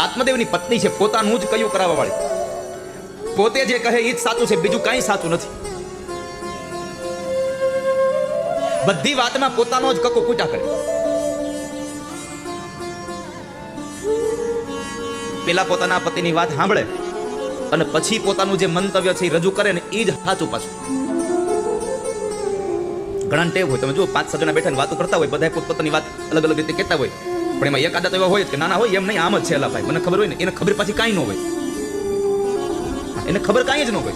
આત્મદેવની પત્ની છે, પોતાનું જ કયું કરાવવા વાળી, પોતે જે કહે એ જ સાચું છે, બીજું કાંઈ સાચું નથી. બધી વાતમાં પોતાનો જ કકો કૂટા કરે. પેલા પોતાના પતિની વાત સાંભળે અને પછી પોતાનું જે મંતવ્ય છે એ રજૂ કરે ને એ જ સાચું પાછું. ઘણા ટેવ હોય, તમે જુઓ 5-6 જણા બેઠા વાતો કરતા હોય, બધા પોતપોતાની વાત અલગ અલગ રીતે કહેતા હોય, પણ એમાં એક આદત એવા હોય કે નાના હોય એમ નહીં, આમ જ છે એલા ભાઈ, મને ખબર હોય ને, એને ખબર પાછી કાંઈ ન હોય, એને ખબર કાંઈ જ ન હોય.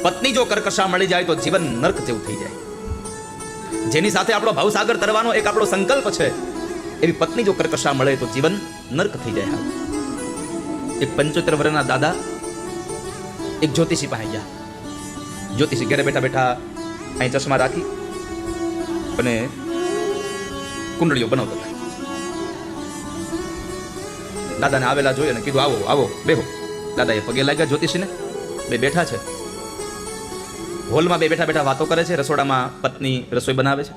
પત્ની જો કર્કશા મળી જાય તો જીવન નર્ક જેવું થઈ જાય. જેની સાથે આપણો ભાવસાગર તરવાનો એક આપણો સંકલ્પ છે, એવી પત્ની જો કર્કશા મળે તો જીવન નર્ક થઈ જાય. એક 75 વર્ષના દાદા એક જ્યોતિષી પાસે ગયા. જ્યોતિષી ઘરે બેઠા બેઠા અહીં ચશ્મા રાખી અને કુંડળીઓ બનાવતા હતા. દાદાને આવેલા જોઈ અને કીધું આવો આવો બેહો. દાદાએ પગે લાગ્યા જ્યોતિષીને. બે બેઠા છે હોલમાં, બે બેઠા બેઠા વાતો કરે છે. રસોડામાં પત્ની રસોઈ બનાવે છે.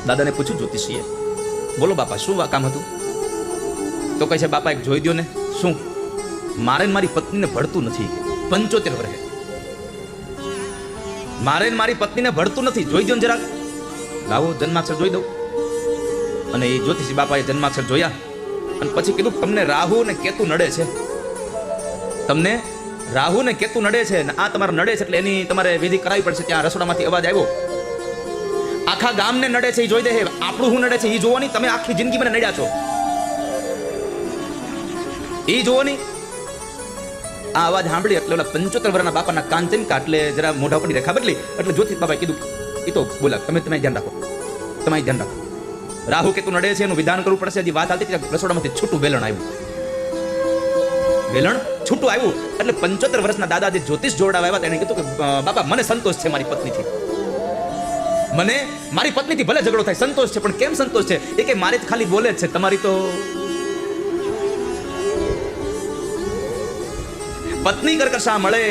દાદાને પૂછ્યું જ્યોતિષીએ, બોલો બાપા શું કામ હતું? તો કહે છે, બાપા એક જોઈ દો ને. શું? મારે મારી પત્નીને ભળતું નથી. 75 વર્ષે મારે મારી પત્નીને ભળતું નથી, જોઈ દો ને જરાક. લાવો જન્માક્ષર જોઈ દઉં. અને એ જ્યોતિષી બાપાએ જન્માક્ષર જોયા અને પછી કીધું, તમને રાહુ ને કેતુ નડે છે, તમને રાહુ ને કેતુ નડે છે ને આ તમારે નડે છે, એટલે એની તમારે વિધિ કરાવી પડશે. ત્યાં રસોડામાંથી અવાજ આવ્યો, આખા ગામને નડે છે એ જોઈ દે, આપણું શું નડે છે એ જોવાની, તમે આખી જિંદગી મને નડ્યા છો એ જોવાની. આ અવાજ સાંભળી એટલે ઓલા 75 વર્ષના બાપાના કાન ચમકા, એટલે જરા મોઢા પડી રેખા બદલી. એટલે જ્યોતિષ બાપાએ કીધું, એ તો બોલા, તમે ધ્યાન રાખો, તમે ધ્યાન રાખો. રાહુ કેતુ નડે છે એનું વિધાન કરવું પડશે. હજી વાત આવતી હતી, રસોડામાંથી છૂટું વેલણ આવ્યું. વેલણ છૂટું આવ્યું એટલે 75 વર્ષના દાદા જે જ્યોતિષ જોડાવા આવ્યા તેને કીધું કે બાપા મને સંતોષ છે મારી પત્નીથી, મને મારી પત્નીથી ભલે ઝઘડો થાય સંતોષ છે, પણ કેમ સંતોષ છે? એ કે મારી તો ખાલી બોલે જ છે, તમારી તો પત્ની કર્કશા મળે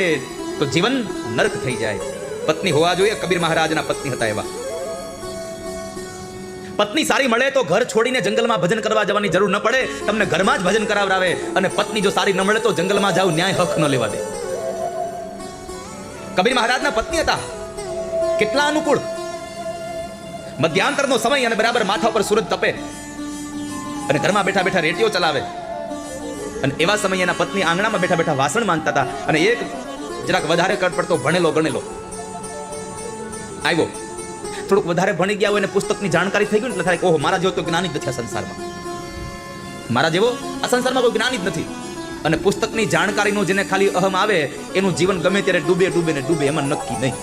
તો જીવન નર્ક થઈ જાય. પત્ની હોવા જોઈએ. કબીર મહારાજના પત્ની હતા એવા. પત્ની સારી મળે તો ઘર છોડીને જંગલમાં ભજન કરવા જવાની જરૂર ન પડે, તમને ઘરમાં જ ભજન કરાવરાવે. અને પત્ની જો સારી ન મળે તો જંગલમાં જાવ, ન્યાય હક ન લેવા દે. કબીર મહારાજના પત્ની હતા, કેટલા અનુકૂળ. મધ્યાંતરનો સમય અને બરાબર માથા પર સૂરજ તપે અને ઘરમાં બેઠા બેઠા રેડિયો ચલાવે. અને એવા સમયે એના પત્ની આંગણામાં બેઠા બેઠા વાસણ માંગતા હતા. અને એક જરાક વધારે કટ પડતો ભણેલો ગણેલો આવ્યો. થોડુંક વધારે ભણી ગયા હોય અને પુસ્તકની જાણકારી થઈ ગઈ એટલે થાય, ઓહો મારા જેવો તો જ્ઞાની જ નથી આ સંસારમાં, મારા જેવો આ સંસારમાં કોઈ જ્ઞાની જ નથી. અને પુસ્તકની જાણકારીનું જેને ખાલી અહમ આવે એનું જીવન ગમે ત્યારે ડૂબે ડૂબે ને ડૂબે, એમાં નક્કી નહીં.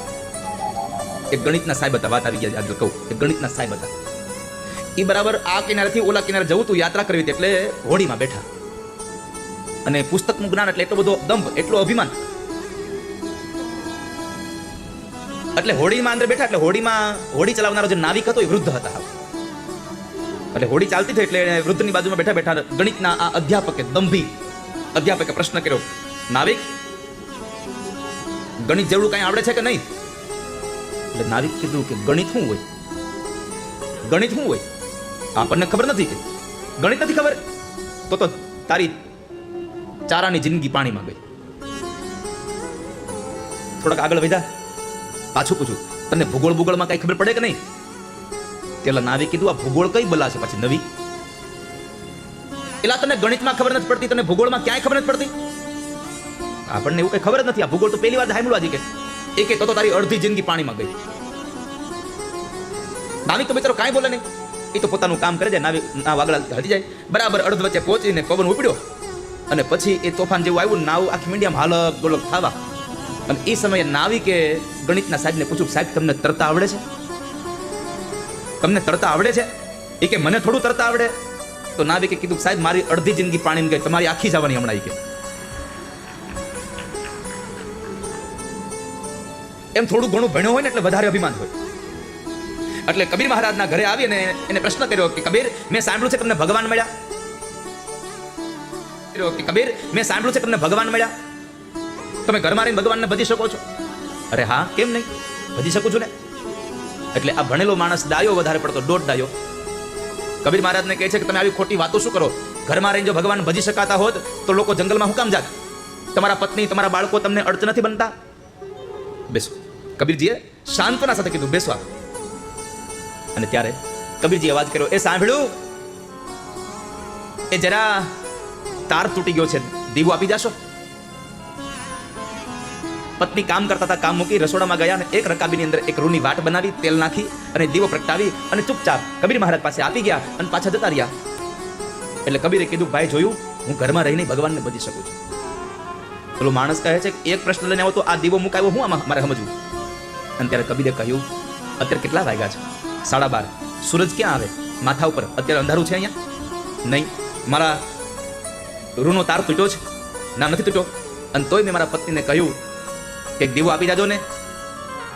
એક ગણિતના સાહેબ હતા, વાત આવી ગયા આજે કહું, એક ગણિતના સાહેબ હતા. એ બરાબર આ કિનારેથી ઓલા કિનારે જવું તું, યાત્રા કરવી હતી, એટલે હોડીમાં બેઠા. અને પુસ્તકનું જ્ઞાન એટલે એટલો બધો દંભ, એટલો અભિમાન. એટલે હોડીમાં અંદર બેઠા. એટલે હોડી ચલાવનારો જે નાવિક હતો એ વૃદ્ધ હતા. એટલે હોડી ચાલતી થઈ એટલે વૃદ્ધની બાજુમાં બેઠા બેઠા ગણિતના આ અધ્યાપકે, દંભી અધ્યાપકે પ્રશ્ન કર્યો, નાવિક ગણિત જેવડું કઈ આવડે છે કે નહીં? એટલે નાવિક કીધું કે ગણિત શું હોય? ગણિત શું હોય? આપણને ખબર નથી કે ગણિત નથી ખબર? તો તારી ચારાની જિંદગી પાણીમાં ગઈ. થોડાક આગળ વધ્યા, પાછું પૂછું, તને ભૂગોળ ભૂગોળમાં કઈ ખબર પડે કે નહીં? પેલા નાવી કીધું, આ ભૂગોળ કઈ બલા છે પાછી નવી? એલા તને ગણિતમાં ખબર નથી પડતી, તને ભૂગોળમાં ક્યાંય ખબર નથી પડતી? આપણને એવું કઈ ખબર જ નથી. આ ભૂગોળ તો પહેલી વાર સાંભળ્યું આજે કે તો તારી અડધી જિંદગી પાણીમાં ગઈ. નાવિક તો મિત્રો કાંઈ બોલે નહીં, એ તો પોતાનું કામ કરે જાય. નાવિક ના વાગડા હટી જાય. બરાબર અડધ વચ્ચે પહોંચીને પવન ઉપડ્યો અને પછી એ તોફાન જેવું આવ્યું, નાવ આખી મીડિયામાં હાલક ગોલક થવા. અને એ સમયે નાવિકે ગણિતના સાહેબને પૂછ્યું, સાહેબ તમને તરતા આવડે છે? તમને તરતા આવડે છે? એ કે મને થોડું તરતા આવડે. તો નાવિકે કીધું, સાહેબ મારી અડધી જિંદગી પાણીમાં ગઈ, તમારી આખી જવાની હમણાં. કે એમ થોડું ઘણું ભણ્યો હોય ને એટલે વધારે અભિમાન હોય. એટલે કબીર મહારાજના ઘરે આવી અને એને પ્રશ્ન કર્યો કે કબીર મેં સાંભળ્યું છે તમને ભગવાન મળ્યા? કે કબીર મેં સાંભળ્યું છે તમને ભગવાન મળ્યા, તમે ઘરમાં રહીને ભગવાનને ભજી શકો છો? અરે હા, કેમ નહીં, ભજી શકું છું ને. એટલે આ ભણેલો માણસ ડાયો વધારે પડતો, દોઢ ડાયો. કબીર મહારાજને કહે છે કે તમે આવી ખોટી વાતો શું કરો? ઘરમાં રહીને જો ભગવાન ભજી શકાતા હોત તો લોકો જંગલમાં હું કામ જાત? તમારા પત્ની, તમારા બાળકો તમને અર્થ નથી બનતા? બેસો. કબીરજીએ શાંતના સાથે કીધું, બેસો. અને ત્યારે કબીરજી અવાજ કર્યો, એ સાંભળ્યું? એ જરા તાર તૂટી ગયો છે, દીવો આપી જાશો? પત્ની કામ કરતા હતા, કામ મૂકી રસોડામાં ગયા અને એક રકાબીની અંદર એક રૂની વાટ બનાવી, તેલ નાખી અને દીવો પ્રગટાવી અને ચૂપચાપ કબીર મહારાજ પાસે આપી ગયા અને પાછા જતા રહ્યા. એટલે કબીરે કીધું, ભાઈ જોયું, હું ઘરમાં રહીને ભગવાનને ભજી શકું છું. પેલો માણસ કહે છે એક પ્રશ્ન લઈને આવો તો આ દીવો મુકાયો હું આમાં મારે સમજવું. અને ત્યારે કબીરે કહ્યું, અત્યારે કેટલા વાગ્યા છે? 12:30. સૂરજ ક્યાં આવે? માથા ઉપર. અત્યારે અંધારું છે અહીંયા? નહીં. મારા રૂનો તાર તૂટ્યો છે? ના, નથી તૂટ્યો. અને તોય મેં મારા પત્નીને કહ્યું કે દીવો આપી જાજો ને.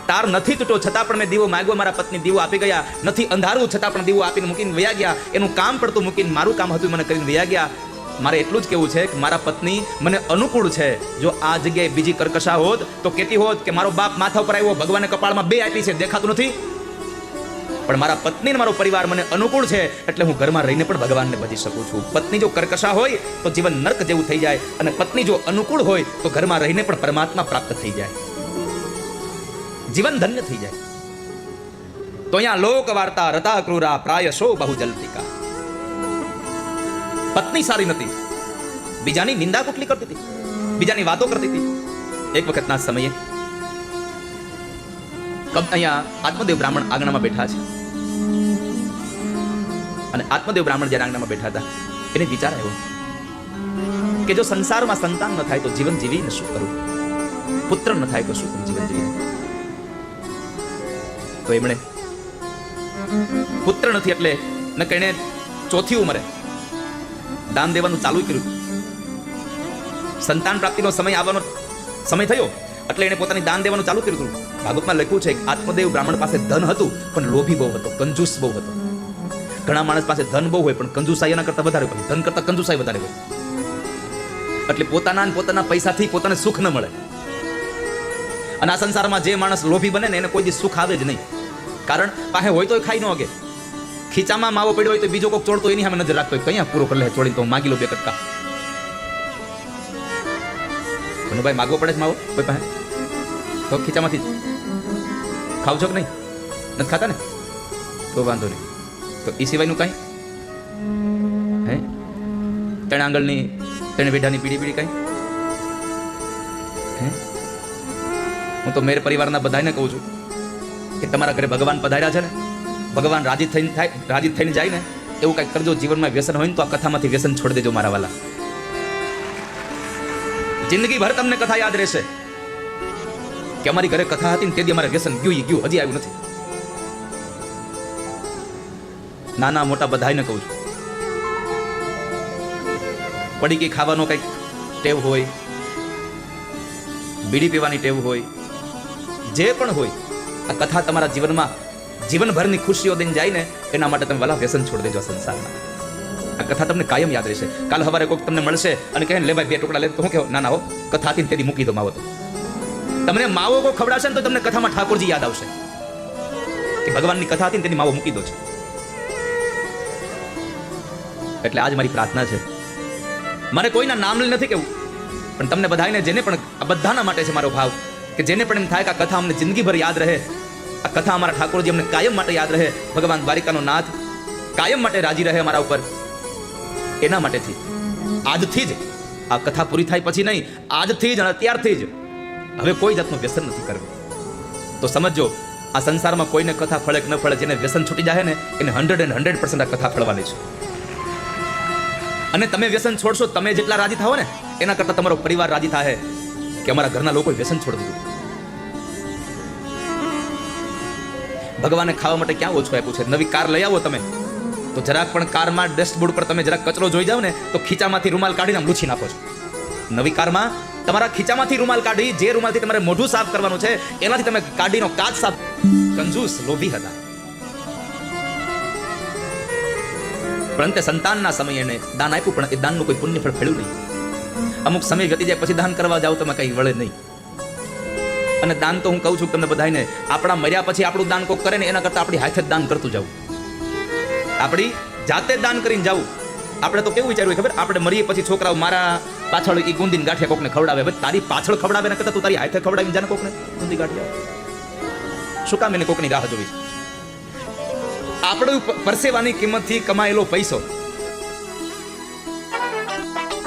તાર નથી તૂટ્યો છતાં પણ મેં દીવો માંગ્યો, મારા પત્ની દીવો આપી ગયા. નથી અંધારું છતાં પણ દીવો આપીને મૂકીને વયા ગયા. એનું કામ પડતું મૂકીને મારું કામ હતું મને કરીને વયા ગયા. મારે એટલું જ કેવું છે કે મારા પત્ની મને અનુકૂળ છે. જો આ જગ્યાએ બીજી કર્કશા હોત તો કહેતી હોત કે મારો બાપ માથા ઉપર આવ્યો, ભગવાને કપાળમાં 2 આપી છે, દેખાતું નથી. પણ મારા પત્ની ને મારો પરિવાર મને અનુકૂળ છે એટલે હું ઘરમાં રહીને પણ ભગવાનને ભજી શકું છું. પત્ની જો કર્કશા હોય તો જીવન નર્ક જેવું થઈ જાય, અને પત્ની જો અનુકૂળ હોય તો ઘરમાં રહીને પણ પરમાત્મા પ્રાપ્ત થઈ જાય, જીવન ધન્ય થઈ જાય. તો અહીંયા લોક વાર્તા રતા ક્રૂરા પ્રાયશો બહુ જલતિકા. પત્ની સારી નથી, બીજાની નિંદા કુટલી કરતી હતી, બીજાની વાતો કરતી હતી. એક વખતના સમયે અહીંયા આત્મદેવ બ્રાહ્મણ આંગણામાં બેઠા છે, અને આત્મદેવ બ્રાહ્મણ જ્યારે આંગણામાં બેઠા હતા એને વિચાર આવ્યો કે જો સંસારમાં સંતાન ન થાય તો જીવન જીવીને શું કરું? પુત્ર ન થાય તો શું કરું જીવન જીવીને? તો એમણે પુત્ર નથી એટલે ન કહીને ચોથી ઉંમરે દાન દેવાનું ચાલુ કર્યું. સંતાન પ્રાપ્તિનો સમય આવવાનો સમય થયો એટલે એને પોતાની દાન દેવાનું ચાલુ કર્યું હતું. ભાગવતમાં લખ્યું છે કે આત્મદેવ બ્રાહ્મણ પાસે ધન હતું પણ લોભી બહુ હતો, કંજૂસ બહુ હતો. ઘણા માણસ પાસે ધન બહુ હોય પણ કંજૂસાઈ એના કરતા વધારે હોય, ધન કરતા કંજૂસાઈ વધારે હોય. એટલે પોતાના પૈસાથી પોતાને સુખ ન મળે. અને આ સંસારમાં જે માણસ લોભી બને ને એને કોઈ દી સુખ આવે જ નહીં. કારણ પાસે હોય તો ખાઈ ન અગે, ખીચામાં માવો પડ્યો હોય તો બીજો કોઈક ચોડતો એની સામે નજર રાખતો હોય, કયા પૂરો કરી લે ચોડી તો માગી લો 2 કટકા. ભાઈ માગવો પડે છે માવો કોઈ પાસે તો ખીચામાંથી ખાવ છો કે નહીં? નથી ખાતા ને? તો વાંધો નહીં. તો એ સિવાયનું કાંઈ હે? 3 આંગળની 3 વેઢાની પીડી કાંઈ હે? હું તો મેર પરિવારના બધાને કહું છું કે તમારા ઘરે ભગવાન પધાર્યા છે ને, ભગવાન રાજી થઈને જાય ને એવું કાંઈક કરજો. જીવનમાં વ્યસન હોય ને તો આ કથામાંથી વ્યસન છોડી દેજો મારા વાલા. જિંદગી ભર તમને કથા યાદ રહેશે કે અમારી ઘરે કથા હતી ને તેથી અમારે વ્યસન ગયું, હજી આવ્યું નથી. નાના મોટા બધાને કહું છું, પડીકી ખાવાનો કંઈક ટેવ હોય, બીડી પીવાની ટેવ હોય, જે પણ હોય, આ કથા તમારા જીવનમાં જીવનભરની ખુશીઓ દઈને જાય ને એના માટે તમે વાલા વ્યસન છોડી દેજો સંસારમાં. આ કથા તમને કાયમ યાદ રહેશે. કાલ સવારે કોઈક તમને મળશે અને કહે લે ભાઈ 2 ટુકડા લે, તો હું કહું ના હો, કથા હતી તેથી મૂકી દો માવો. તો તમને માવો કોઈ ખવડાવશે ને તો તમને કથામાં ઠાકોરજી યાદ આવશે કે ભગવાનની કથા હતી ને તેની માવો મૂકી દો છે. એટલે આજ મારી પ્રાર્થના છે, મારે કોઈના નામ નથી કેવું, પણ તમને બધાને, જેને પણ, આ બધાના માટે છે મારો ભાવ કે જેને પણ એમ થાય કે આ કથા અમને જિંદગીભર યાદ રહે, આ કથા અમારા ઠાકોરજી અમને કાયમ માટે યાદ રહે, ભગવાન દ્વારિકાનો નાથ કાયમ માટે રાજી રહે અમારા ઉપર, એના માટેથી આજથી જ આ કથા પૂરી થાય પછી નહીં, આજથી જ અને અત્યારથી જ હવે કોઈ જાતનું વ્યસન નથી કરવું. તો સમજો આ સંસારમાં કોઈને કથા ફળે કે ન ફળે, જેને વ્યસન છૂટી જાય ને એને 100% આ કથા ફળવાની છે. અને તમે વ્યસન છોડશો, તમે જેટલા રાજી થાઓ ને એના કરતા તમારો પરિવાર રાજી થાય કે અમારા ઘરના લોકો વ્યસન છોડી દીધું. ભગવાને ખાવા માટે ક્યાં ઓછું આપ્યું છે? નવી કાર લઈ આવો તમે તો જરાક પણ કારમાં ડેશબોર્ડ પર તમે જરાક કચરો જોઈ જાવ ને તો ખીચામાંથી રૂમાલ કાઢીને આમ લૂછી નાખો છો. નવી કારમાં તમારા ખીચામાંથી રૂમાલ કાઢી, જે રૂમાલથી તમારે મોઢું સાફ કરવાનું છે એનાથી તમે કાઢીનો કાચ સાફ. કંજૂસ લોભી હતા. પણ અંતે સંતાનના સમયે એને દાન આપ્યું, પણ એ દાનનું કોઈ પુણ્ય ફળ ફળ્યું નહીં. અમુક સમય ગતી જાય પછી દાન કરવા જાવ તમે કઈ વળે નહીં. અને દાન તો હું કહું છું તમને બધાને, આપણા મર્યા પછી આપણું દાન કોક કરે ને એના કરતાં આપણી હાથે જ દાન કરતું જવું, આપણી જાતે જ દાન કરીને જવું. આપણે તો કેવું વિચાર્યું ખબર, આપણે મરીએ પછી છોકરાઓ મારા પાછળ ઈ ગુંદીને ગાંઠિયા કોકને ખવડાવે. ભાઈ તારી પાછળ ખવડાવે ને કરતા તું તારી હાથે ખવડાવીને જાને કોકને ગુંદી ગાંઠિયા. શું કામ એને કોકની રાહ જોવી? આપણું પરસેવાની કિંમતથી કમાયેલો પૈસો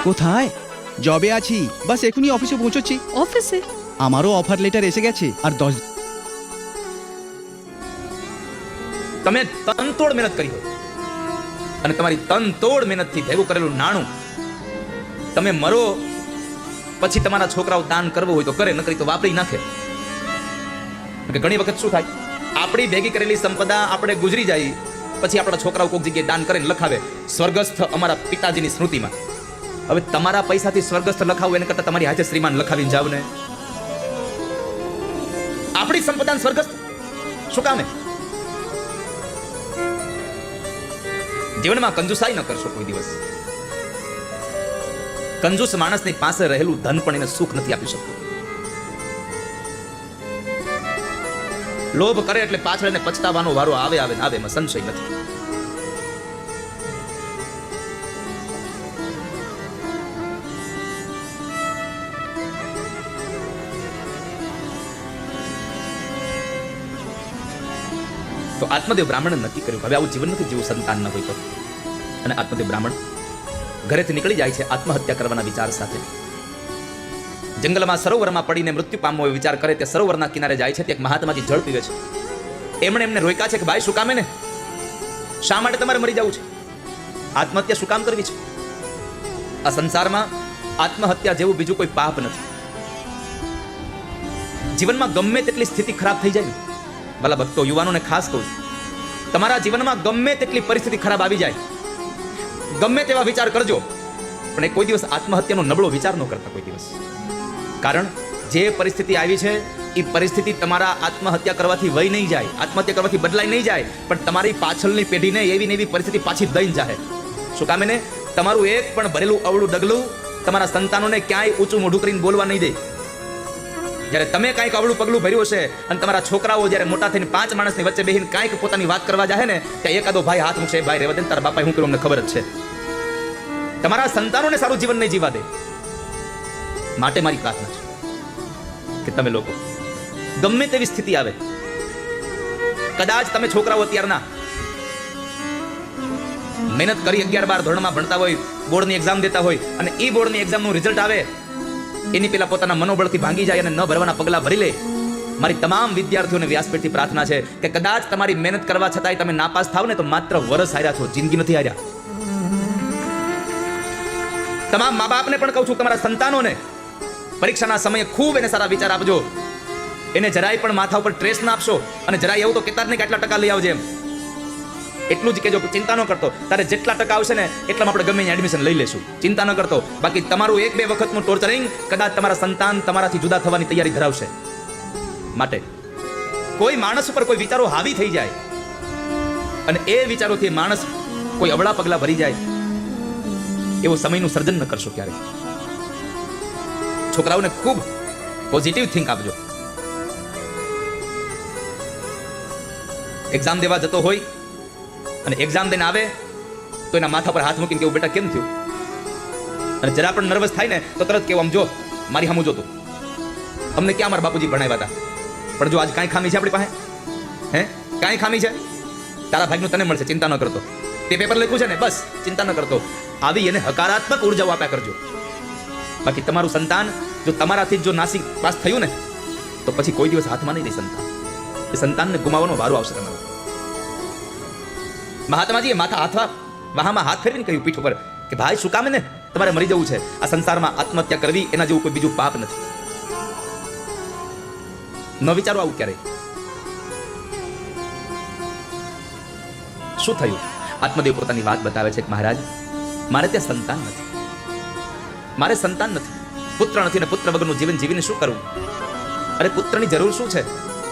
কোথায়? জবে আছি, বাস এখনই অফিসে পৌঁছচ্ছি। অফিসে? আমারও অফার লেটার এসে গেছে আর 10 તમે તનતોડ મહેનત કરી હોય અને તમારી તનતોડ મહેનતથી ભેગું કરેલું નાણું તમે મરો પછી તમારા છોકરાઓ દાન કરવું હોય તો કરે, ન કરી તો વાપરી નાખે. કે ઘણી વખત શું થાય, આપણી ભેગી કરેલી સંપદા આપણે ગુજરી જાય પછી આપણા છોકરાઓ કોઈક જગ્યાએ દાન કરીને લખાવે સ્વર્ગસ્થ અમારા પિતાજીની સ્મૃતિમાં. હવે તમારા પૈસાથી સ્વર્ગસ્થ લખાવું એને કરતા તમારી હાથે શ્રીમાન લખાવીને જાવ ને. આપણી સંપદાને સ્વર્ગસ્થ શું કામે? જીવનમાં કંજુસાઈ ન કરશો કોઈ દિવસ. કંજૂસ માણસની પાસે રહેલું ધન પણ એને સુખ નથી આપી શકતું. લોભ કરે એટલે પાછળ એને પછતાવાનો વારો આવે ને આવે, એમાં સંશય નથી. તો આત્મદેવ બ્રાહ્મણે નક્કી કર્યું હવે આવું જીવન નથી જેવું સંતાન ન હોય તો. અને આત્મદેવ બ્રાહ્મણ ઘરેથી નીકળી જાય છે આત્મહત્યા કરવાના વિચાર સાથે. જંગલમાં સરોવરમાં પડીને મૃત્યુ પામવો એ વિચાર કરે. તે સરોવરના કિનારે જાય છે, તે એક મહાત્માજી જળ પીવે છે. એમણે એમને રોક્યા છે કે ભાઈ શું કામે ને, શા માટે તમારે મરી જવું છે? આત્મહત્યા શું કામ કરવી છે? આ સંસારમાં આત્મહત્યા જેવું બીજું કોઈ પાપ નથી. જીવનમાં ગમે તેટલી સ્થિતિ ખરાબ થઈ જાય ને, ભલા ભક્તો યુવાનોને ખાસ કહું છું, તમારા જીવનમાં ગમે તેટલી પરિસ્થિતિ ખરાબ આવી જાય, ગમે તેવા વિચાર કરજો, પણ એ કોઈ દિવસ આત્મહત્યાનો નબળો વિચાર ન કરતા કોઈ દિવસ. કારણ જે પરિસ્થિતિ આવી છે એ પરિસ્થિતિ તમારા આત્મહત્યા કરવાથી વહી નહીં જાય, આત્મહત્યા કરવાથી બદલાઈ નહીં જાય, પણ તમારી પાછળની પેઢીને એવી ને એવી પરિસ્થિતિ પાછી દઈને જાય. શું કામ? એને તમારું એક પણ ભરેલું અવળું ડગલું તમારા સંતાનોને ક્યાંય ઊંચું મોઢું કરીને બોલવા નહીં દે. જ્યારે તમે કાંઈક અવળું પગલું ભર્યું છે અને તમારા છોકરાઓ જ્યારે મોટા થઈને 5 માણસની વચ્ચે બેહીને કાંઈક પોતાની વાત કરવા જાય ને, ત્યાં એકાદો ભાઈ હાથ મૂકશે, ભાઈ રહેવા દે, તારા બાપાએ હું કર્યું અમને ખબર જ છે. તમારા સંતાનોને સારું જીવન નહીં જીવા દે. માટે મારી પ્રાર્થના છે કે તમે લોકો ગમે તેવી સ્થિતિ આવે, કદાચ તમે છોકરાઓ અત્યારના મહેનત કરી 11-12 ધોરણમાં ભણતા હોય, બોર્ડની એક્ઝામ દેતા હોય અને એ બોર્ડની એક્ઝામનું રિઝલ્ટ આવે એની પેલા પોતાના મનોબળથી ભાંગી જાય અને ન ભરવાના પગલા ભરી લે. મારી તમામ વિદ્યાર્થીઓને વ્યાસપીઠથી પ્રાર્થના છે કે કદાચ તમારી મહેનત કરવા છતાંય તમે નાપાસ થાવ ને તો માત્ર વરસ હાર્યા છો, જિંદગી નથી હાર્યા. તમામ મા બાપને પણ કહું છું, તમારા સંતાનોને પરીક્ષાના સમયે ખૂબ એને સારા વિચાર આપજો. એને જરાય પણ માથા ઉપર ટ્રેસ ના આપશો અને જરાય એવું તો કહેતા જ નહીં કે આટલા ટકા લઈ આવજે એમ. એટલું જ કહેજો કે ચિંતા ન કરતો, તારે જેટલા ટકા આવશે ને એટલામાં આપણે ગમે એડમિશન લઈ લેશું, ચિંતા ન કરતો. બાકી તમારું 1-2 વખતનું ટોર્ચરિંગ કદાચ તમારા સંતાન તમારાથી જુદા થવાની તૈયારી ધરાવશે. માટે કોઈ માણસ ઉપર કોઈ વિચારો હાવી થઈ જાય અને એ વિચારોથી માણસ કોઈ અવળા પગલા ભરી જાય, એવો સમયનું સર્જન ન કરશો ક્યારે. છોકરાઓને ખૂબ પોઝિટિવ થિંક આપજો. એક્ઝામ દેવા જતો હોય અને એક્ઝામ દઈને આવે તો એના માથા પર હાથ મૂકીને કેવું, બેટા કેમ થયું? અને જરા પણ નર્વસ થાય ને તો તરત કેવું, આમ જો મારી સામું જોતું, અમને ક્યાં મારા બાપુજી ભણાવ્યા હતા, પણ જો આજ કાંઈ ખામી છે આપણી પાસે? હે, કાંઈ ખામી છે? તારા ભાગનું તને મળશે, ચિંતા ન કરતો. તે પેપર લખ્યું છે ને, બસ ચિંતા ન કરતો. આવી એને હકારાત્મક ઉર્જાઓ આપ્યા કરજો. બાકી તમારું સંતાન જો તમારાથી જો નાસી પાસ થયું ને તો પછી કોઈ દિવસ હાથમાં નહીં રહી સંતાન. એ સંતાનને ગુમાવવાનો વારો આવશે તમારો. મહાત્માજીએ વાહામાં હાથ ફેરવીને કહ્યું પીઠ ઉપર કે ભાઈ શું કામ ને તમારે મરી જવું છે? આ સંસારમાં આત્મહત્યા કરવી એના જેવું કોઈ બીજું પાપ નથી. ન વિચારો આવું ક્યારે. શું થયું? આત્મદેવ પોતાની વાત બતાવે છે કે મહારાજ, મારે ત્યાં સંતાન નથી, મારે સંતાન નથી, પુત્ર નથી, ને પુત્ર વગરનું જીવન જીવીને શું કરવું? અરે પુત્રની જરૂર શું છે?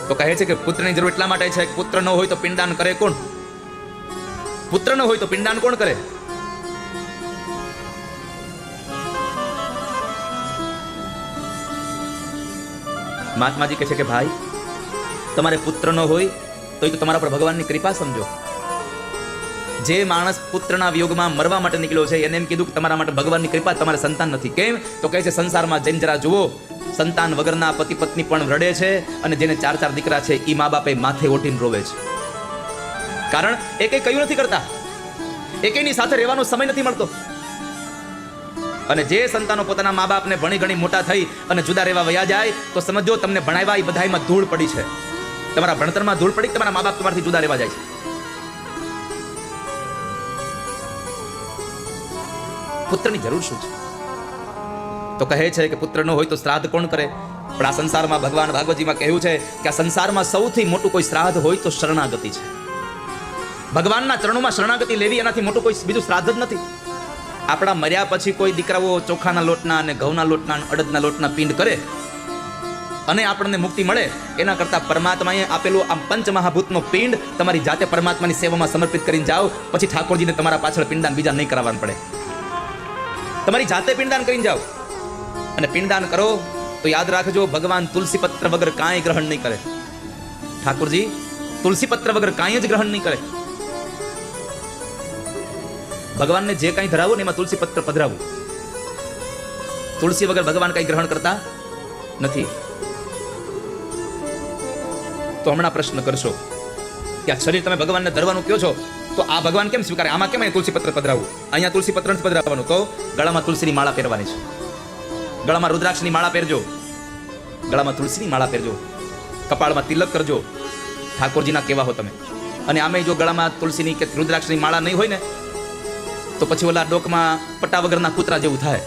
તો કહે છે કે પુત્રની જરૂર એટલા માટે છે કે પુત્ર ન હોય તો પિંડદાન કરે કોણ? પુત્ર ન હોય તો પિંડદાન કોણ કરે? મહાત્માજી કહે છે કે ભાઈ, તમારે પુત્ર ન હોય તો એ તો તમારા પર ભગવાનની કૃપા સમજો. જે માણસ પુત્રના વિયોગમાં મરવા માટે નીકળ્યો છે એને એમ કીધું કે તમારા માટે ભગવાનની કૃપા, તમારે સંતાન નથી. કેમ? તો કહે છે સંસારમાં જઈને જરા જુઓ, સંતાન વગરના પતિ પત્ની પણ રડે છે, અને જેને 4 દીકરા છે એ મા બાપે માથે ઓટીને રોવે છે. કારણ એકે કયું નથી કરતા, એકેની સાથે રહેવાનો સમય નથી મળતો. અને જે સંતાનો પોતાના મા બાપને ભણી ગણી મોટા થઈ અને જુદા રહેવા વયા જાય તો સમજો તમને ભણાવ્યા એ બધામાં ધૂળ પડી છે. તમારા ભણતરમાં ધૂળ પડી, તમારા મા બાપ તમારાથી જુદા રહેવા જાય છે. પુત્રની જરૂર શું છે? તો કહે છે કે પુત્ર ન હોય તો શ્રાદ્ધ કોણ કરે? પણ આ સંસારમાં ભગવાન ભાગવતજીમાં કહ્યું છે કે આ સંસારમાં સૌથી મોટું કોઈ શ્રાદ્ધ હોય તો શરણાગતિ છે. ભગવાનના ચરણોમાં શરણાગતિ લેવી એનાથી મોટું કોઈ બીજું શ્રાદ્ધ જ નથી. આપણા મર્યા પછી કોઈ દીકરાઓ ચોખાના લોટના અને ઘઉંના લોટના અને અડદના લોટના પિંડ કરે અને આપણને મુક્તિ મળે એના કરતાં પરમાત્માએ આપેલું આ પંચમહાભૂતનો પિંડ તમારી જાતે પરમાત્માની સેવામાં સમર્પિત કરીને જાઓ, પછી ઠાકોરજીને તમારા પાછળ પિંડદાન બીજા નહીં કરાવવાનું પડે. તમારી જાતે પિંડદાન કરીને જાઓ અને પિંડદાન કરો તો યાદ રાખજો, ભગવાન તુલસી પત્ર વગર કાંઈ ગ્રહણ નહીં કરે. ઠાકોરજી તુલસી પત્ર વગર કાંઈ જ ગ્રહણ નહીં કરે. ભગવાનને જે કાંઈ ધરાવો ને એમાં તુલસી પત્ર પધરાવું. તુલસી વગર ભગવાન કાંઈ ગ્રહણ કરતા નથી. તો હમણાં પ્રશ્ન કરશો કે આ શરીર તમે ભગવાનને ધરવાનું કહો છો તો આ ભગવાન કેમ સ્વીકારે? આમાં કેમ તુલસી પત્ર પધરાવું? અહીંયા તુલસી પત્ર નથી પધરાવવાનું. તો ગળામાં તુલસીની માળા પહેરવાની છે. ગળામાં રુદ્રાક્ષની માળા પહેરજો, ગળામાં તુલસીની માળા પહેરજો, કપાળમાં તિલક કરજો. ઠાકોરજીના કેવા હો તમે. અને આમે જો ગળામાં તુલસીની કે રુદ્રાક્ષની માળા નહીં હોય ને તો પછી ઓલા ડોકમાં પટ્ટા વગરના કૂતરા જેવું થાય.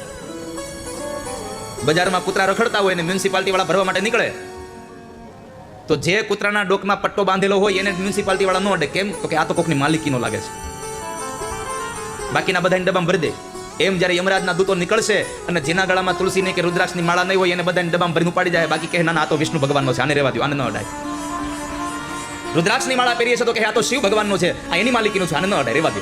બજારમાં કૂતરા રખડતા હોય ને મ્યુનિસિપાલિટી વાળા ભરવા માટે નીકળે તો જે કૂતરાના ડોકમાં પટ્ટો બાંધેલો હોય એને મ્યુનિસિપાલિટી વાળા ન અડે. કેમ? તો કે આ તો કોકની માલિકીનો લાગે છે, બાકીના બધાને ડબ્બામાં ભરી દે. એમ જ્યારે યમરાજના દૂતો નીકળશે અને જેના ગળામાં તુલસીની કે રુદ્રાક્ષની માળા નહીં હોય એને બધાને ડબ્બામાં ભરીને ઉપાડી જાય. બાકી કહે ના, આ તો વિષ્ણુ ભગવાનનો છે, આને રહેવા દો, આને ન અડાય. રુદ્રાક્ષની માળા પહેરીએ છે તો કે આ તો શિવ ભગવાનનો છે, આ એની માલિકીનું છે, આને ન અડાય, રહેવા દો.